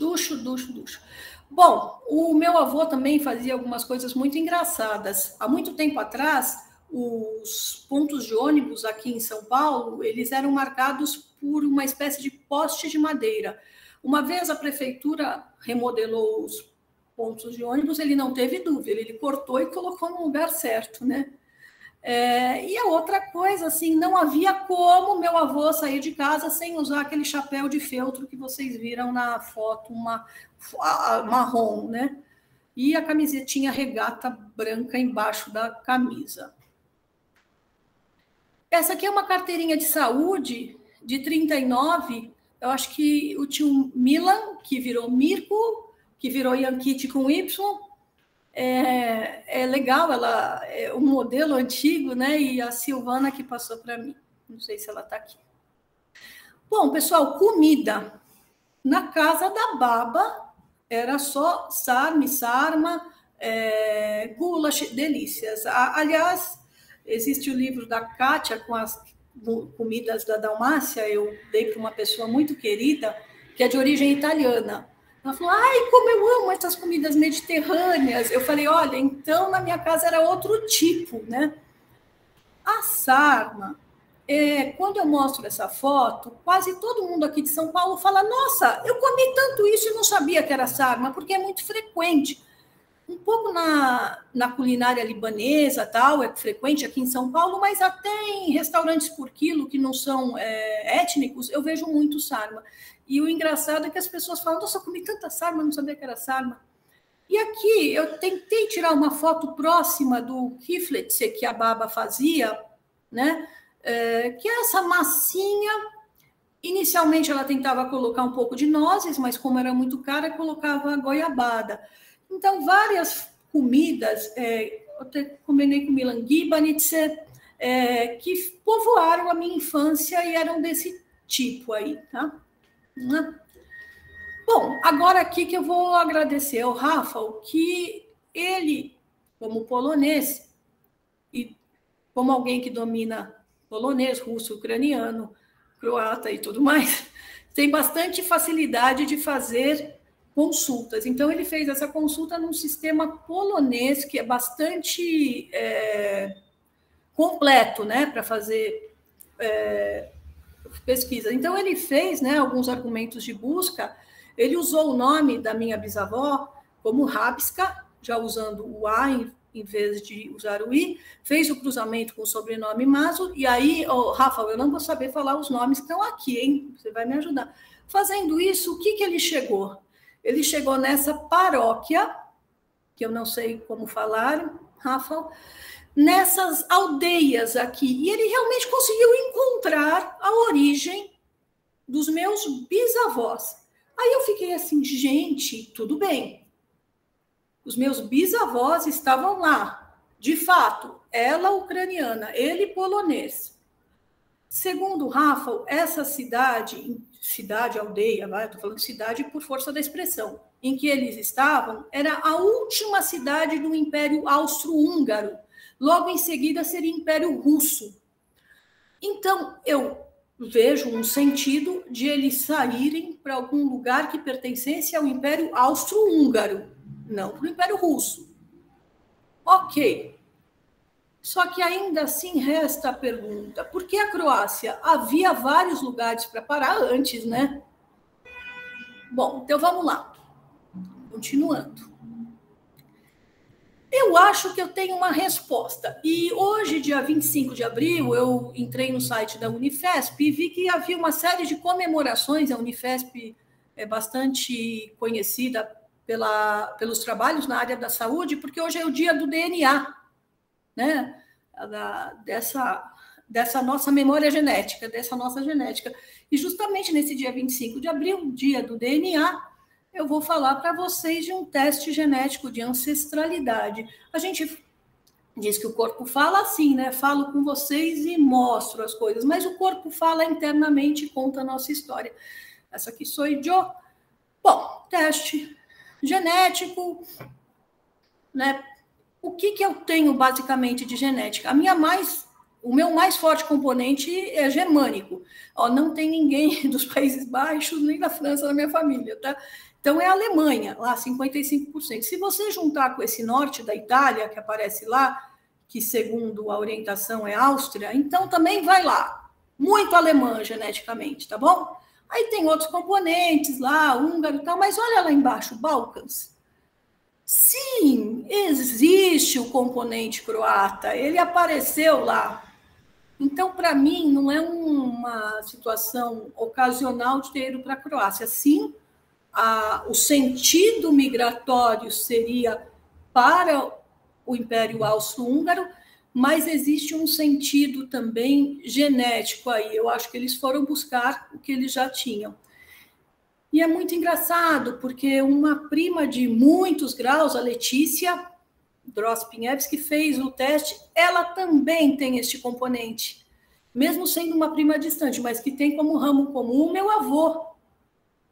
Bom, o meu avô também fazia algumas coisas muito engraçadas. Há muito tempo atrás, os pontos de ônibus aqui em São Paulo, eles eram marcados por uma espécie de poste de madeira. Uma vez a prefeitura remodelou os pontos de ônibus, ele não teve dúvida, ele cortou e colocou no lugar certo, né? E a outra coisa, assim, não havia como meu avô sair de casa sem usar aquele chapéu de feltro que vocês viram na foto, marrom, né? E a camisetinha regata branca embaixo da camisa. Essa aqui é uma carteirinha de saúde de 39, eu acho que o tio Milan, que virou Mirko, que virou Yankit com Y, é legal, ela é um modelo antigo, né? E a Silvana que passou para mim. Não sei se ela está aqui. Bom, pessoal, comida. Na casa da Baba era só sarma, goulash, delícias. Aliás, existe o livro da Kátia com as comidas da Dalmácia, eu dei para uma pessoa muito querida, que é de origem italiana. Ela falou, ai, como eu amo essas comidas mediterrâneas. Eu falei, olha, então na minha casa era outro tipo, né? A sarma, quando eu mostro essa foto, quase todo mundo aqui de São Paulo fala, nossa, eu comi tanto isso e não sabia que era sarma, porque é muito frequente. Um pouco na culinária libanesa, tal, é frequente aqui em São Paulo, mas até em restaurantes por quilo, que não são étnicos, eu vejo muito sarma. E o engraçado é que as pessoas falam, nossa, eu comi tanta sarma, não sabia que era sarma. E aqui, eu tentei tirar uma foto próxima do kiflet que a Baba fazia, né? Que é essa massinha. Inicialmente, ela tentava colocar um pouco de nozes, mas como era muito cara, colocava goiabada. Então, várias comidas, eu até combinei com Milan Gibanitze, que povoaram a minha infância e eram desse tipo aí, tá? Bom, agora aqui que eu vou agradecer ao Rafa, que ele, como polonês, e como alguém que domina polonês, russo, ucraniano, croata e tudo mais, tem bastante facilidade de fazer consultas. Então, ele fez essa consulta num sistema polonês que é bastante completo, né, para fazer pesquisa. Então, ele fez, né, alguns argumentos de busca. Ele usou o nome da minha bisavó como Rabska, já usando o A em vez de usar o I, fez o cruzamento com o sobrenome Mazo, e aí, Rafa, eu não vou saber falar os nomes que estão aqui, hein? Você vai me ajudar. Fazendo isso, o que ele chegou? Ele chegou nessa paróquia, que eu não sei como falar, Rafa, nessas aldeias aqui, e ele realmente conseguiu encontrar a origem dos meus bisavós. Aí eu fiquei assim, gente, tudo bem. Os meus bisavós estavam lá. De fato, ela ucraniana, ele polonês. Segundo o Rafa, essa cidade, aldeia, estou falando cidade por força da expressão, em que eles estavam, era a última cidade do Império Austro-Húngaro. Logo em seguida seria Império Russo. Então, eu vejo um sentido de eles saírem para algum lugar que pertencesse ao Império Austro-Húngaro, não para o Império Russo. Ok. Só que ainda assim resta a pergunta, por que a Croácia? Havia vários lugares para parar antes, né? Bom, então vamos lá. Continuando. Eu acho que eu tenho uma resposta. E hoje, dia 25 de abril, eu entrei no site da Unifesp e vi que havia uma série de comemorações. A Unifesp é bastante conhecida pelos trabalhos na área da saúde, porque hoje é o dia do DNA, né? dessa nossa memória genética, dessa nossa genética. E justamente nesse dia 25 de abril, dia do DNA, eu vou falar para vocês de um teste genético de ancestralidade. A gente diz que o corpo fala assim, né? Falo com vocês e mostro as coisas, mas o corpo fala internamente e conta a nossa história. Essa aqui sou eu. Bom, teste genético, né? O que eu tenho basicamente de genética? O meu mais forte componente é germânico. Ó, não tem ninguém dos Países Baixos nem da França na minha família, tá? Então é a Alemanha, lá 55%. Se você juntar com esse norte da Itália, que aparece lá, que segundo a orientação é Áustria, então também vai lá. Muito alemã geneticamente, tá bom? Aí tem outros componentes lá, húngaro e tal, mas olha lá embaixo, Balcãs. Sim, existe o componente croata, ele apareceu lá. Então, para mim, não é uma situação ocasional de ter ido para a Croácia. Sim, o sentido migratório seria para o Império Austro-Húngaro, mas existe um sentido também genético aí. Eu acho que eles foram buscar o que eles já tinham. E é muito engraçado, porque uma prima de muitos graus, a Letícia Drospinevski, que fez o teste, ela também tem este componente, mesmo sendo uma prima distante, mas que tem como ramo comum o meu avô.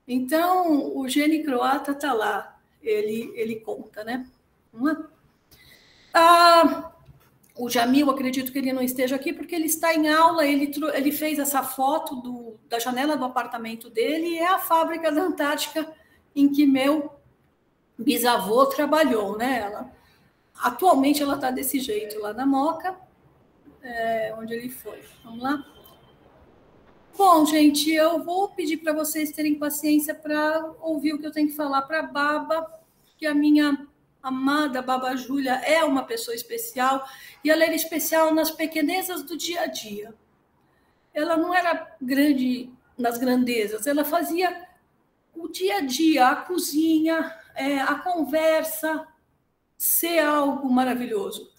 Então, o gene croata está lá, ele conta, né? O Jamil, acredito que ele não esteja aqui, porque ele está em aula, ele fez essa foto da janela do apartamento dele, e é a fábrica da Antártica em que meu bisavô trabalhou, né? Atualmente ela está desse jeito, lá na Moca, onde ele foi. Vamos lá? Bom, gente, eu vou pedir para vocês terem paciência para ouvir o que eu tenho que falar para a Baba, que a minha amada Baba Júlia é uma pessoa especial, e ela era especial nas pequenezas do dia a dia. Ela não era grande nas grandezas, ela fazia o dia a dia, a cozinha, a conversa, ser algo maravilhoso.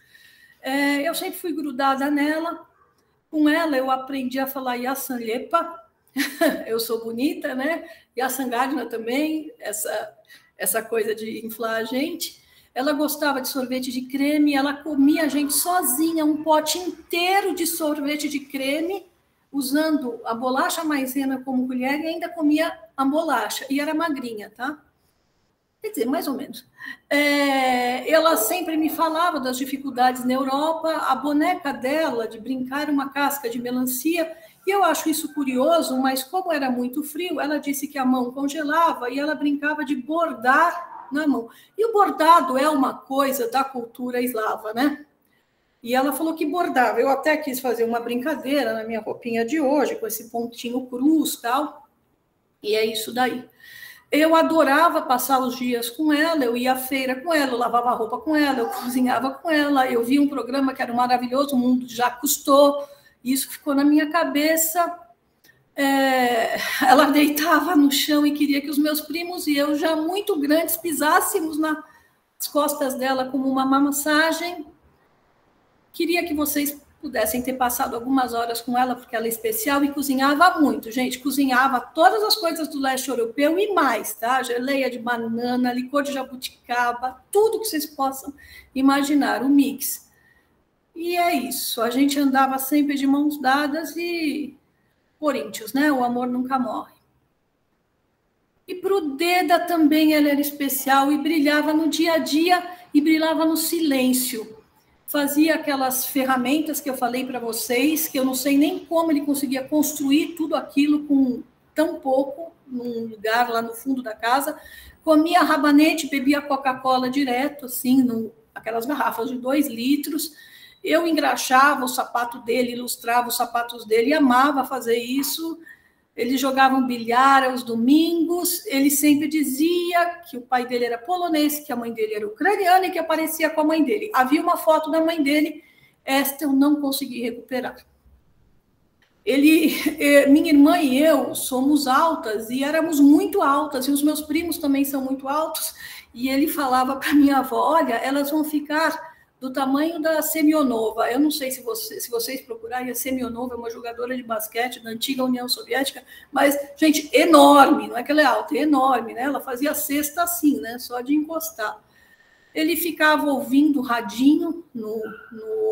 Eu sempre fui grudada nela. Com ela, eu aprendi a falar Yasan Lepa. Eu sou bonita, né? Yasan Gardner também, essa coisa de inflar a gente. Ela gostava de sorvete de creme, ela comia a gente sozinha, um pote inteiro de sorvete de creme, usando a bolacha maisena como colher, e ainda comia a bolacha. E era magrinha, tá? Quer dizer, mais ou menos. Ela sempre me falava das dificuldades na Europa, a boneca dela de brincar uma casca de melancia, e eu acho isso curioso, mas como era muito frio, ela disse que a mão congelava e ela brincava de bordar na mão. E o bordado é uma coisa da cultura eslava, né? E ela falou que bordava. Eu até quis fazer uma brincadeira na minha roupinha de hoje, com esse pontinho cruz e tal, e é isso daí. Eu adorava passar os dias com ela, eu ia à feira com ela, eu lavava a roupa com ela, eu cozinhava com ela, eu vi um programa que era maravilhoso, O Mundo de Jacques Cousteau, isso ficou na minha cabeça. Ela deitava no chão e queria que os meus primos e eu, já muito grandes, pisássemos nas costas dela como uma massagem. Queria que vocês pudessem ter passado algumas horas com ela, porque ela é especial e cozinhava muito, gente. Cozinhava todas as coisas do leste europeu e mais, tá? Geleia de banana, licor de jabuticaba, tudo que vocês possam imaginar, o mix. E é isso, a gente andava sempre de mãos dadas e Corinthians, né? O amor nunca morre. E para o Deda também ela era especial e brilhava no dia a dia e brilhava no silêncio. Fazia aquelas ferramentas que eu falei para vocês, que eu não sei nem como ele conseguia construir tudo aquilo com tão pouco, num lugar lá no fundo da casa. Comia rabanete, bebia Coca-Cola direto, assim, aquelas garrafas de 2 litros. Eu engraxava o sapato dele, ilustrava os sapatos dele, e amava fazer isso. Eles jogavam bilhar aos domingos. Ele sempre dizia que o pai dele era polonês, que a mãe dele era ucraniana e que aparecia com a mãe dele. Havia uma foto da mãe dele, esta eu não consegui recuperar. Minha irmã e eu somos altas e éramos muito altas, e os meus primos também são muito altos. E ele falava para minha avó: olha, elas vão ficar do tamanho da Semionova. Eu não sei se vocês procurarem, a Semionova é uma jogadora de basquete da antiga União Soviética, mas, gente, enorme, não é que ela é alta, é enorme, né? Ela fazia cesta assim, né? Só de encostar. Ele ficava ouvindo radinho no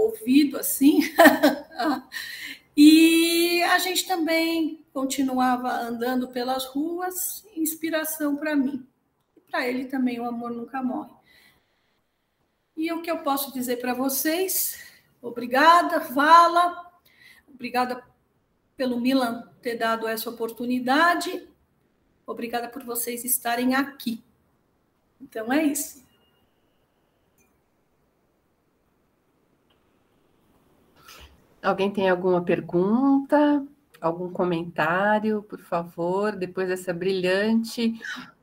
ouvido, assim, e a gente também continuava andando pelas ruas, inspiração para mim. Para ele também, o amor nunca morre. E o que eu posso dizer para vocês? Obrigada, Vala. Obrigada pelo Milan ter dado essa oportunidade. Obrigada por vocês estarem aqui. Então, é isso. Alguém tem alguma pergunta? Algum comentário, por favor? Depois dessa brilhante,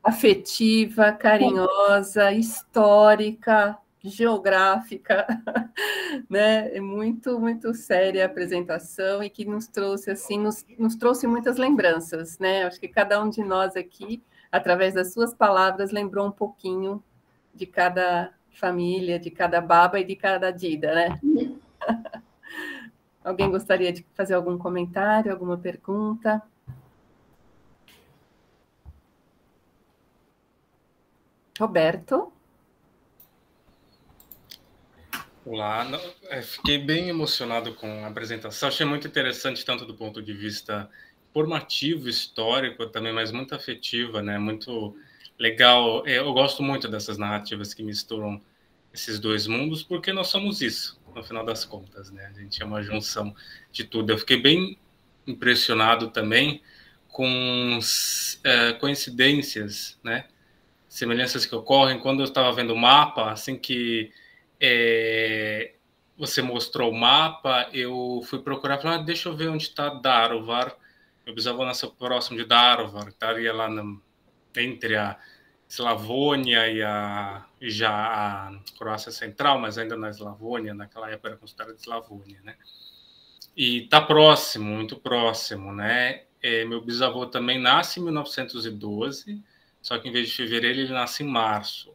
afetiva, carinhosa, histórica, geográfica, né? É muito, muito séria a apresentação e que nos trouxe, assim, nos trouxe muitas lembranças, né? Acho que cada um de nós aqui, através das suas palavras, lembrou um pouquinho de cada família, de cada baba e de cada Dida, né? Alguém gostaria de fazer algum comentário, alguma pergunta? Roberto? Olá, fiquei bem emocionado com a apresentação, achei muito interessante, tanto do ponto de vista formativo, histórico também, mas muito afetiva, né? Muito legal. Eu gosto muito dessas narrativas que misturam esses dois mundos, porque nós somos isso, no final das contas, né? A gente é uma junção de tudo. Eu fiquei bem impressionado também com coincidências, né? Semelhanças que ocorrem. Quando eu estava vendo o mapa, assim que você mostrou o mapa, eu fui procurar, falei, deixa eu ver onde está Daruvar. Meu bisavô nasceu próximo de Daruvar, estaria lá entre a Eslavônia e já a Croácia Central, mas ainda na Eslavônia, naquela época era considerada Eslavônia, né? E está próximo, muito próximo, né? Meu bisavô também nasce em 1912, só que em vez de fevereiro ele nasce em março.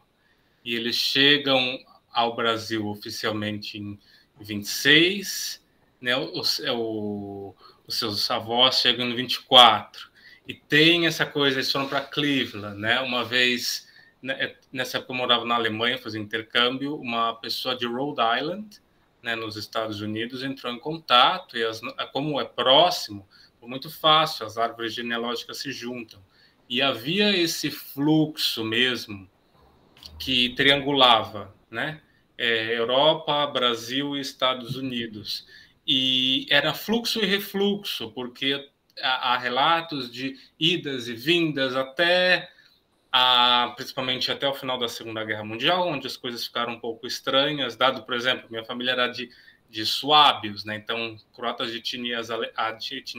E eles chegam ao Brasil oficialmente em 26, né? Os seus avós chegam em 24. E tem essa coisa, eles foram para Cleveland, né? Uma vez, nessa época eu morava na Alemanha, fazia intercâmbio, uma pessoa de Rhode Island, né, nos Estados Unidos, entrou em contato, e como é próximo, foi muito fácil, as árvores genealógicas se juntam. E havia esse fluxo mesmo, que triangulava, né? Europa, Brasil e Estados Unidos. E era fluxo e refluxo, porque há relatos de idas e vindas principalmente até o final da Segunda Guerra Mundial, onde as coisas ficaram um pouco estranhas, dado, por exemplo, minha família era de suábios, né? Então, croatas de etnia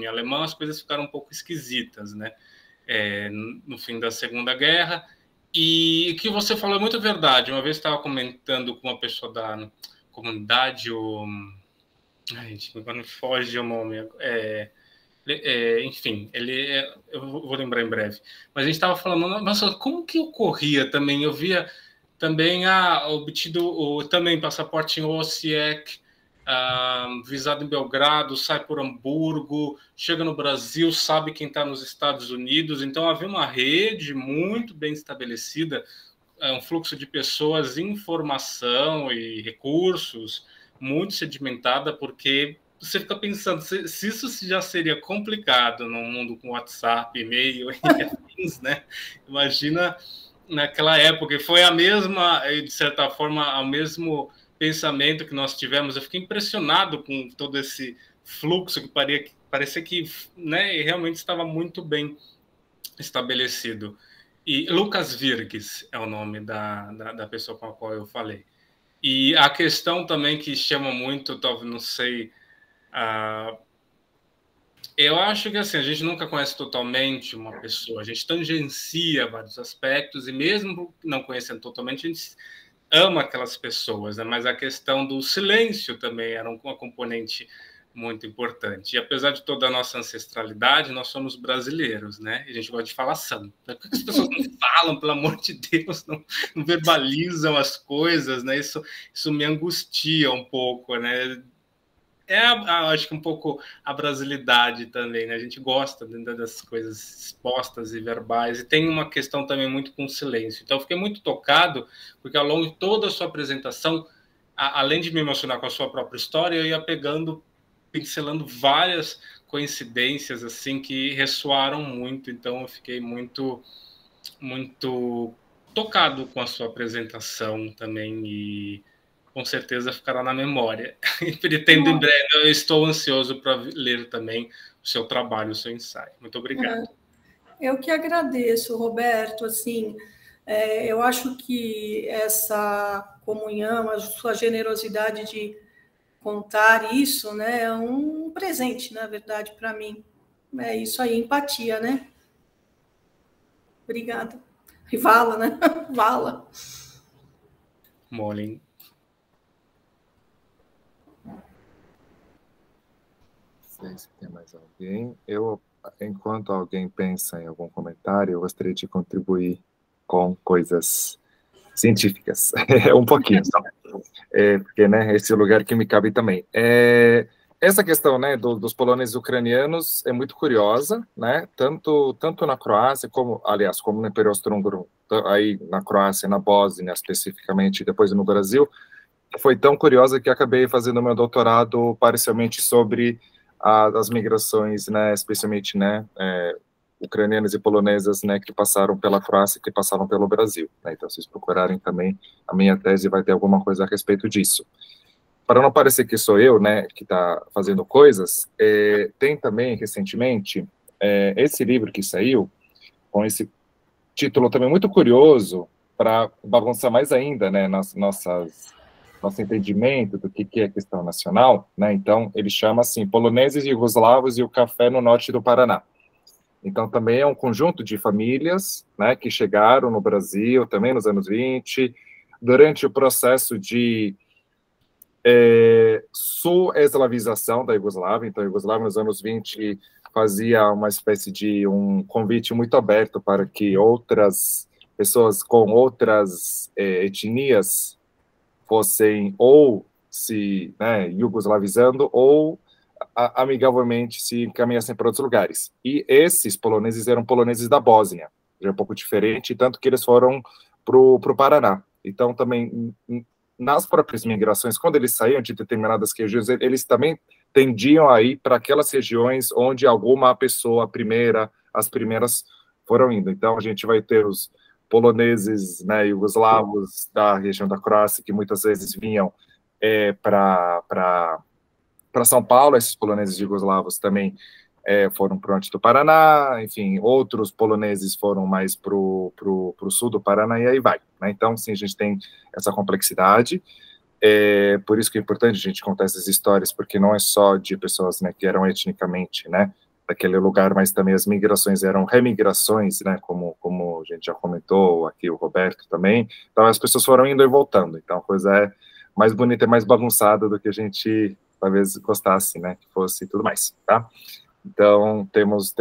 alemã, as coisas ficaram um pouco esquisitas, né? No fim da Segunda Guerra. E o que você falou é muito verdade. Uma vez estava comentando com uma pessoa da comunidade, agora me foge o nome, enfim, eu vou lembrar em breve. Mas a gente estava falando, nossa, como que ocorria também? Eu via também obtido também passaporte em Osijek, visado em Belgrado, sai por Hamburgo, chega no Brasil, sabe quem está nos Estados Unidos. Então havia uma rede muito bem estabelecida, um fluxo de pessoas, informação e recursos muito sedimentada, porque você fica pensando, se isso já seria complicado num mundo com WhatsApp, e-mail e afins, né? Imagina naquela época. E foi a mesma, de certa forma, o mesmo pensamento que nós tivemos. Eu fiquei impressionado com todo esse fluxo que parecia que, né, realmente estava muito bem estabelecido. E Lucas Virgues é o nome da pessoa com a qual eu falei. E a questão também que chama muito, talvez, não sei, eu acho que assim, a gente nunca conhece totalmente uma pessoa, a gente tangencia vários aspectos, e mesmo não conhecendo totalmente, a gente ama aquelas pessoas, né? Mas a questão do silêncio também era uma componente muito importante. E apesar de toda a nossa ancestralidade, nós somos brasileiros, né? E a gente gosta de falação. Por que as pessoas não falam, pelo amor de Deus, não verbalizam as coisas, né? Isso me angustia um pouco, né? Acho que um pouco a brasilidade também, né? A gente gosta das coisas expostas e verbais, e tem uma questão também muito com o silêncio. Então, eu fiquei muito tocado, porque ao longo de toda a sua apresentação, além de me emocionar com a sua própria história, eu ia pincelando várias coincidências assim que ressoaram muito. Então, eu fiquei muito, muito tocado com a sua apresentação também, e com certeza ficará na memória. E pretendo em breve, eu estou ansioso para ler também o seu trabalho, o seu ensaio. Muito obrigado. Eu que agradeço, Roberto. Assim, eu acho que essa comunhão, a sua generosidade de contar isso, né, é um presente, na verdade, para mim. É isso aí, empatia, né? Obrigada. E Vala, né? Vala. Molin. Não sei se tem mais alguém. Enquanto alguém pensa em algum comentário, eu gostaria de contribuir com coisas científicas. Um pouquinho só. Porque, né, esse lugar que me cabe também. Essa questão, né, dos poloneses ucranianos é muito curiosa, né, tanto na Croácia, como no Império Austro-Húngaro, aí na Croácia, na Bósnia especificamente, e depois no Brasil, foi tão curiosa que acabei fazendo meu doutorado parcialmente sobre as migrações, né, especialmente, né, ucranianas e polonesas, né, que passaram pela Croácia e que passaram pelo Brasil, né? Então, se vocês procurarem também, a minha tese vai ter alguma coisa a respeito disso. Para não parecer que sou eu, né, que está fazendo coisas, tem também, recentemente, esse livro que saiu, com esse título também muito curioso, para bagunçar mais ainda, né, nosso entendimento do que é questão nacional, né? Então, ele chama assim, Poloneses e Jugoslavos e o Café no Norte do Paraná. Então, também é um conjunto de famílias, né, que chegaram no Brasil, também nos anos 20, durante o processo de sul-eslavização da Iugoslávia. Então, a Iugoslávia, nos anos 20, fazia uma espécie de um convite muito aberto para que outras pessoas com outras etnias fossem ou se, né, iugoslavizando ou amigavelmente se encaminhassem para outros lugares. E esses poloneses eram poloneses da Bósnia, já é um pouco diferente, tanto que eles foram para o Paraná. Então, também, nas próprias migrações, quando eles saíam de determinadas regiões, eles também tendiam a ir para aquelas regiões onde alguma pessoa, as primeiras foram indo. Então, a gente vai ter os poloneses, né, iugoslavos da região da Croácia, que muitas vezes vinham para São Paulo. Esses poloneses jugoslavos também foram para o norte do Paraná, enfim, outros poloneses foram mais para o sul do Paraná, e aí vai, né? Então, sim, a gente tem essa complexidade, por isso que é importante a gente contar essas histórias, porque não é só de pessoas, né, que eram etnicamente, né, daquele lugar, mas também as migrações eram remigrações, né, como a gente já comentou, aqui o Roberto também. Então, as pessoas foram indo e voltando, então a coisa é mais bonita e mais bagunçada do que a gente talvez gostasse, né, que fosse tudo mais, tá? Então, temos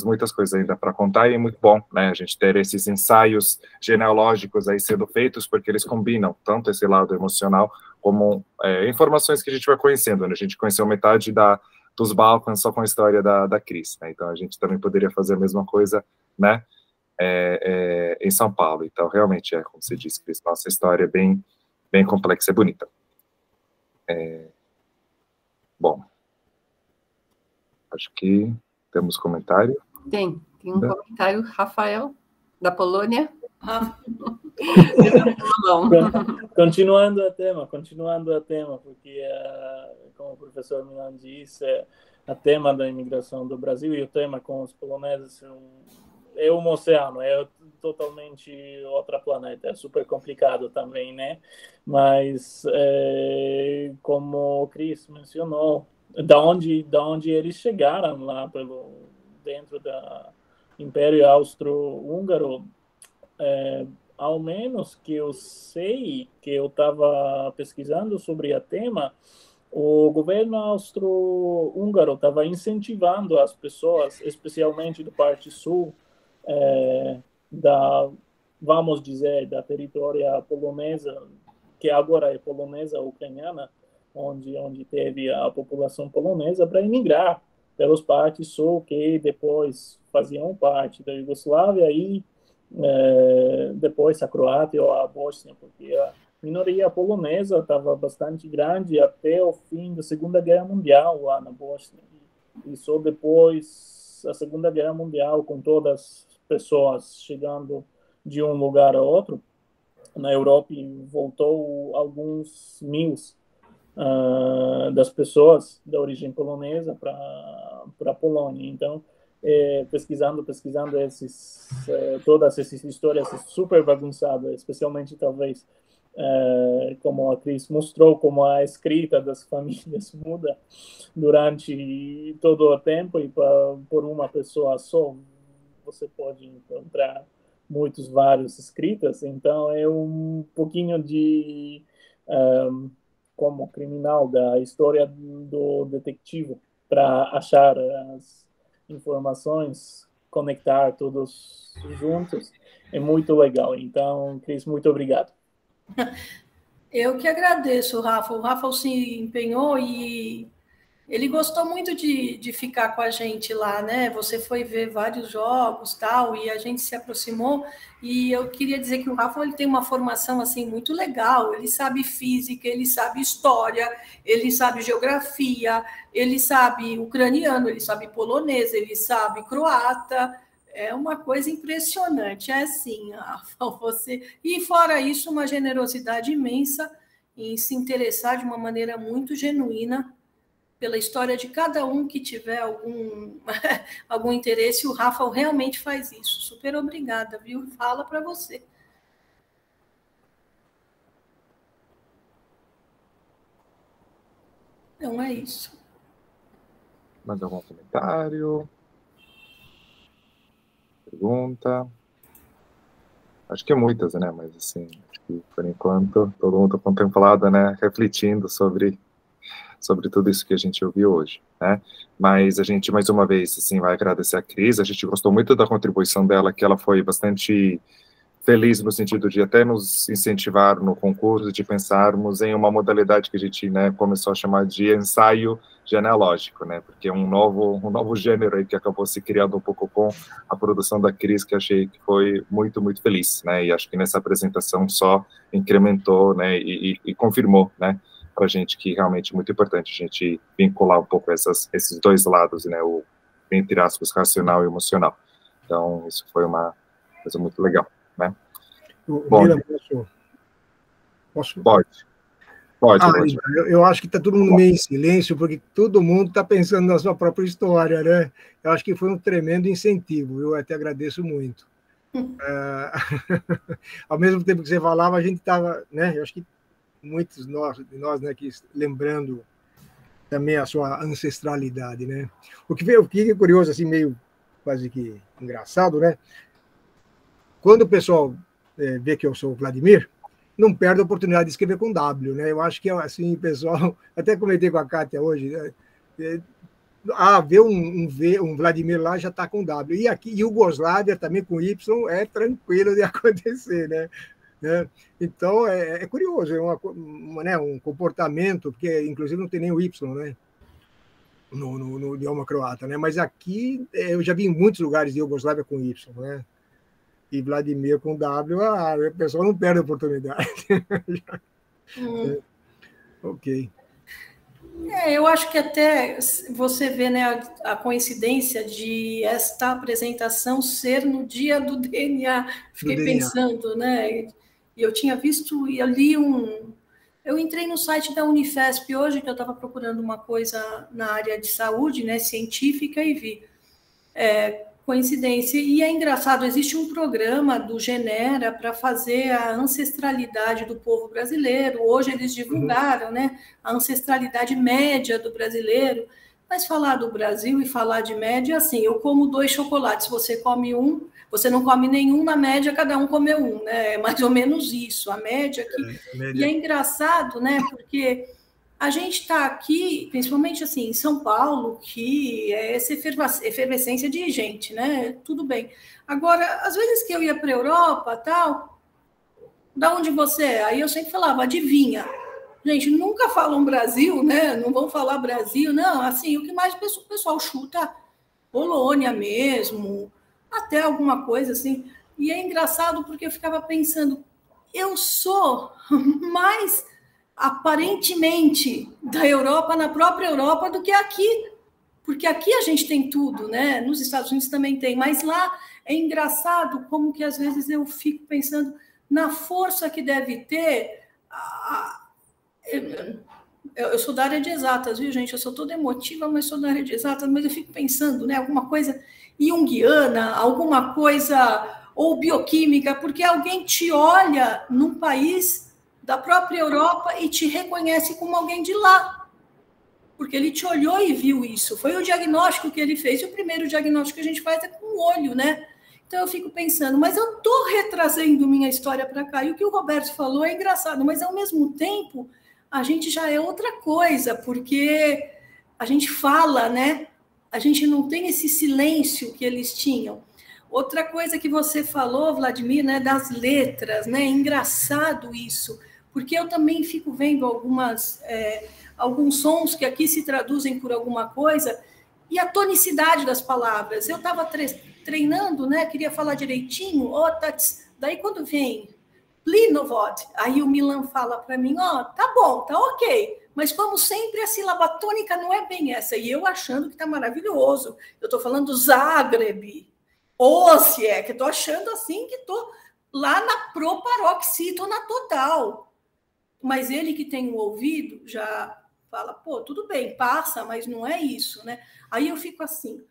muitas coisas ainda para contar, e é muito bom, né, a gente ter esses ensaios genealógicos aí sendo feitos, porque eles combinam tanto esse lado emocional como informações que a gente vai conhecendo, né? A gente conheceu metade dos Balcãs só com a história da Cris, né? Então, a gente também poderia fazer a mesma coisa, né, em São Paulo. Então, realmente, como você disse, Cris, nossa história é bem, bem complexa e bonita. Bom, acho que temos comentário. Tem um comentário, Rafael, da Polônia. Continuando a tema, porque, como o professor Milan disse, o tema da imigração do Brasil e o tema com os poloneses é um oceano, é totalmente outro planeta, é super complicado também, né? Mas, como o Cris mencionou, da onde eles chegaram lá dentro da Império Austro-Húngaro, ao menos que eu sei, que eu estava pesquisando sobre o tema, o governo austro-húngaro estava incentivando as pessoas, especialmente da parte sul da vamos dizer, da territória polonesa, que agora é polonesa ucraniana, onde teve a população polonesa para emigrar pelos partes sul que depois faziam parte da Iugoslávia e depois a Croácia ou a Bósnia, porque a minoria polonesa estava bastante grande até o fim da Segunda Guerra Mundial lá na Bósnia. E só depois da Segunda Guerra Mundial, com todas as pessoas chegando de um lugar a outro, na Europa voltou alguns mil das pessoas da origem polonesa para a Polônia. Então, pesquisando todas essas histórias super bagunçadas, especialmente talvez como a Cris mostrou, como a escrita das famílias muda durante todo o tempo e por uma pessoa só você pode encontrar vários escritas. Então é um pouquinho de como criminal da história do detetive para achar as informações, conectar todos juntos. É muito legal. Então, Cris, muito obrigado. Eu que agradeço, Rafa. O Rafa se empenhou e ele gostou muito de ficar com a gente lá, né? Você foi ver vários jogos, tal, e a gente se aproximou. E eu queria dizer que o Rafa ele tem uma formação assim muito legal. Ele sabe física, ele sabe história, ele sabe geografia, ele sabe ucraniano, ele sabe polonês, ele sabe croata. É uma coisa impressionante, é assim, Rafa, você... E fora isso, uma generosidade imensa em se interessar de uma maneira muito genuína pela história de cada um que tiver algum interesse. O Rafa realmente faz isso. Super obrigada, viu? Fala para você. Então é isso. Mais algum comentário? Pergunta? Acho que muitas, né? Mas assim, acho que por enquanto todo mundo está contemplado, né? Refletindo sobre tudo isso que a gente ouviu hoje, né? Mas a gente, mais uma vez, assim, vai agradecer a Cris. A gente gostou muito da contribuição dela, que ela foi bastante feliz no sentido de até nos incentivar no concurso, de pensarmos em uma modalidade que a gente, né, começou a chamar de ensaio genealógico, né, porque é um novo gênero aí que acabou se criando um pouco com a produção da Cris, que achei que foi muito, muito feliz, né, e acho que nessa apresentação só incrementou, né, e confirmou, né, para a gente que realmente é muito importante a gente vincular um pouco esses dois lados, né, o, entre aspas, racional e emocional. Então, isso foi uma coisa muito legal, né? Bom, Mila, posso? Pode. Eu acho que está todo mundo meio em silêncio, porque todo mundo está pensando na sua própria história, né? Eu acho que foi um tremendo incentivo, eu até agradeço muito. Ao mesmo tempo que você falava, a gente estava, né? Eu acho que muitos de nós, né, que lembrando também a sua ancestralidade, né? O que é curioso, assim, meio quase que engraçado, né? Quando o pessoal vê que eu sou o Vladimir, não perde a oportunidade de escrever com W, né? Eu acho que, assim, pessoal, até comentei com a Kátia hoje, né? Ver um Vladimir lá já está com W. E aqui, Iugoslávia também com Y é tranquilo de acontecer, né? Então, é curioso, é um comportamento, porque inclusive não tem nem o Y, né? No idioma croata, né? Mas aqui, eu já vi em muitos lugares de Iugoslávia com Y, né? E Vladimir com W, o pessoal não perde a oportunidade. Ok. Eu acho que até você vê, né, a coincidência de esta apresentação ser no dia do DNA. Fiquei pensando, né? E eu tinha visto e ali eu entrei no site da Unifesp hoje, que eu estava procurando uma coisa na área de saúde, né, científica, e vi. Coincidência. E é engraçado, existe um programa do Genera para fazer a ancestralidade do povo brasileiro. Hoje eles divulgaram, né, a ancestralidade média do brasileiro. Mas falar do Brasil e falar de média, assim, eu como 2 chocolates, você come um, você não come nenhum, na média cada um comeu um, né? É mais ou menos isso, a média aqui. E é engraçado, né, porque a gente está aqui, principalmente assim, em São Paulo, que é essa efervescência de gente, né? Tudo bem. Agora, às vezes que eu ia para a Europa, tal, da onde você é? Aí eu sempre falava, adivinha. Gente, nunca falam Brasil, né? Não vão falar Brasil, não. Assim, o que mais o pessoal chuta, Polônia mesmo, até alguma coisa assim. E é engraçado porque eu ficava pensando, eu sou mais aparentemente da Europa, na própria Europa, do que aqui. Porque aqui a gente tem tudo, né? Nos Estados Unidos também tem, mas lá é engraçado como que às vezes eu fico pensando na força que deve ter. Eu sou da área de exatas, viu, gente? Eu sou toda emotiva, mas sou da área de exatas, mas eu fico pensando, né? Alguma coisa junguiana, alguma coisa ou bioquímica, porque alguém te olha num país da própria Europa e te reconhece como alguém de lá. Porque ele te olhou e viu isso. Foi o diagnóstico que ele fez. E o primeiro diagnóstico que a gente faz é com o olho, né? Então eu fico pensando, mas eu estou retrazendo minha história para cá. E o que o Roberto falou é engraçado, mas ao mesmo tempo a gente já é outra coisa, porque a gente fala, né? A gente não tem esse silêncio que eles tinham. Outra coisa que você falou, Vladimir, né, das letras, né? É engraçado isso, porque eu também fico vendo alguns sons que aqui se traduzem por alguma coisa, e a tonicidade das palavras. Eu estava treinando, né? Queria falar direitinho, daí quando vem Plinovod, aí o Milan fala para mim, tá bom, tá ok, mas como sempre a sílaba tônica não é bem essa, e eu achando que tá maravilhoso, eu estou falando Zagreb, Osijek, estou achando assim que estou lá na proparoxítona total, mas ele que tem o ouvido já fala, pô, tudo bem, passa, mas não é isso, né? Aí eu fico assim,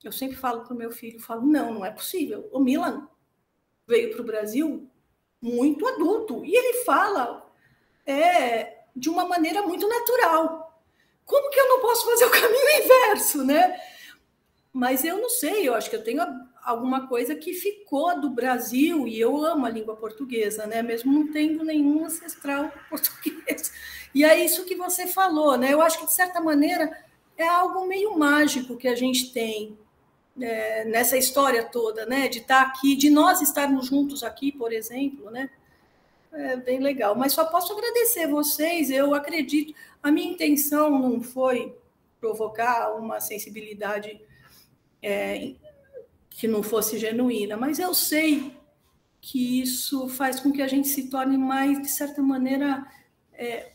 eu sempre falo para o meu filho, não é possível, o Milan veio para o Brasil muito adulto, e ele fala de uma maneira muito natural. Como que eu não posso fazer o caminho inverso, né? Mas eu não sei, eu acho que eu tenho alguma coisa que ficou do Brasil, e eu amo a língua portuguesa, né? Mesmo não tendo nenhum ancestral português. E é isso que você falou, né? Eu acho que, de certa maneira, é algo meio mágico que a gente tem nessa história toda, né? De estar aqui, de nós estarmos juntos aqui, por exemplo, né? É bem legal. Mas só posso agradecer vocês, eu acredito. A minha intenção não foi provocar uma sensibilidade que não fosse genuína, mas eu sei que isso faz com que a gente se torne mais, de certa maneira,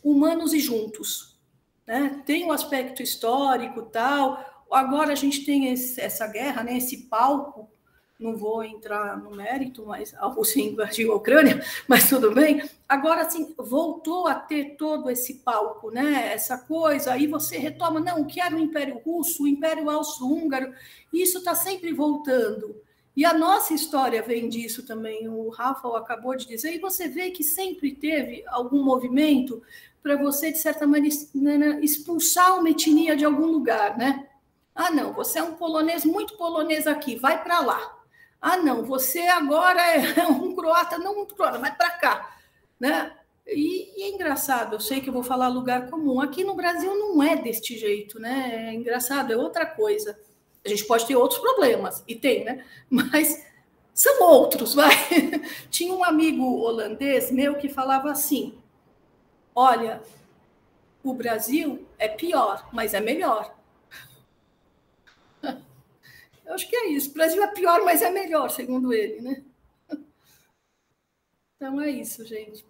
humanos e juntos, né? Tem um aspecto histórico tal. Agora a gente tem essa guerra, né? Esse palco. Não vou entrar no mérito, mas a Rússia invadiu a Ucrânia, mas tudo bem. Agora, assim, voltou a ter todo esse palco, né? Essa coisa, aí você retoma, não, que era o Império Russo, o Império Austro-Húngaro, isso está sempre voltando. E a nossa história vem disso também, o Rafa acabou de dizer, e você vê que sempre teve algum movimento para você, de certa maneira, expulsar uma etnia de algum lugar, né? Ah, não, você é um polonês, muito polonês aqui, vai para lá. Ah, não, você agora é um croata, não muito croata, vai para cá, né? E é engraçado, eu sei que eu vou falar lugar comum. Aqui no Brasil não é deste jeito, né? É engraçado, é outra coisa. A gente pode ter outros problemas, e tem, né? Mas são outros, vai. Tinha um amigo holandês meu que falava assim, olha, o Brasil é pior, mas é melhor. Eu acho que é isso. O Brasil é pior, mas é melhor, segundo ele, né? Então é isso, gente.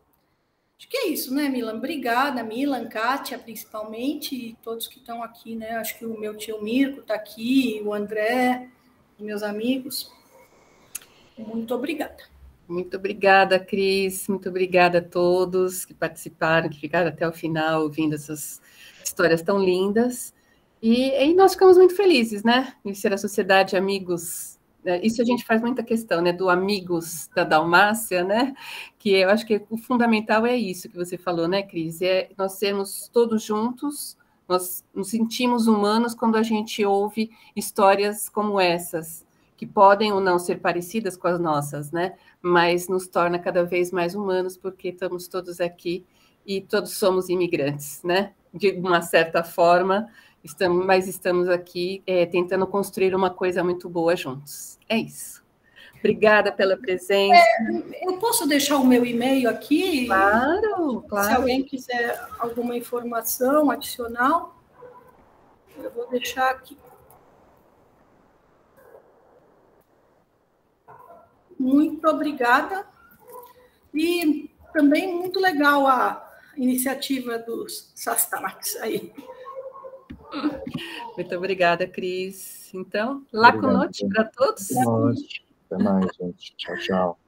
Acho que é isso, né, Milan? Obrigada, Milan, Kátia, principalmente, e todos que estão aqui, né? Acho que o meu tio Mirko está aqui, o André, meus amigos. Muito obrigada. Muito obrigada, Cris. Muito obrigada a todos que participaram, que ficaram até o final ouvindo essas histórias tão lindas. E nós ficamos muito felizes, né? Em ser a Sociedade Amigos. Isso a gente faz muita questão, né? Do Amigos da Dalmácia, né? Que eu acho que o fundamental é isso que você falou, né, Cris? É nós sermos todos juntos, nós nos sentimos humanos quando a gente ouve histórias como essas, que podem ou não ser parecidas com as nossas, né? Mas nos torna cada vez mais humanos, porque estamos todos aqui e todos somos imigrantes, né? De uma certa forma, estamos aqui tentando construir uma coisa muito boa juntos. É isso. Obrigada pela presença. Eu posso deixar o meu e-mail aqui? Claro, claro. Se alguém quiser alguma informação adicional, eu vou deixar aqui. Muito obrigada. E também muito legal a iniciativa dos Sastanaks aí. Muito obrigada, Cris. Então, lá com noite para todos. Até mais, gente. Tchau, tchau.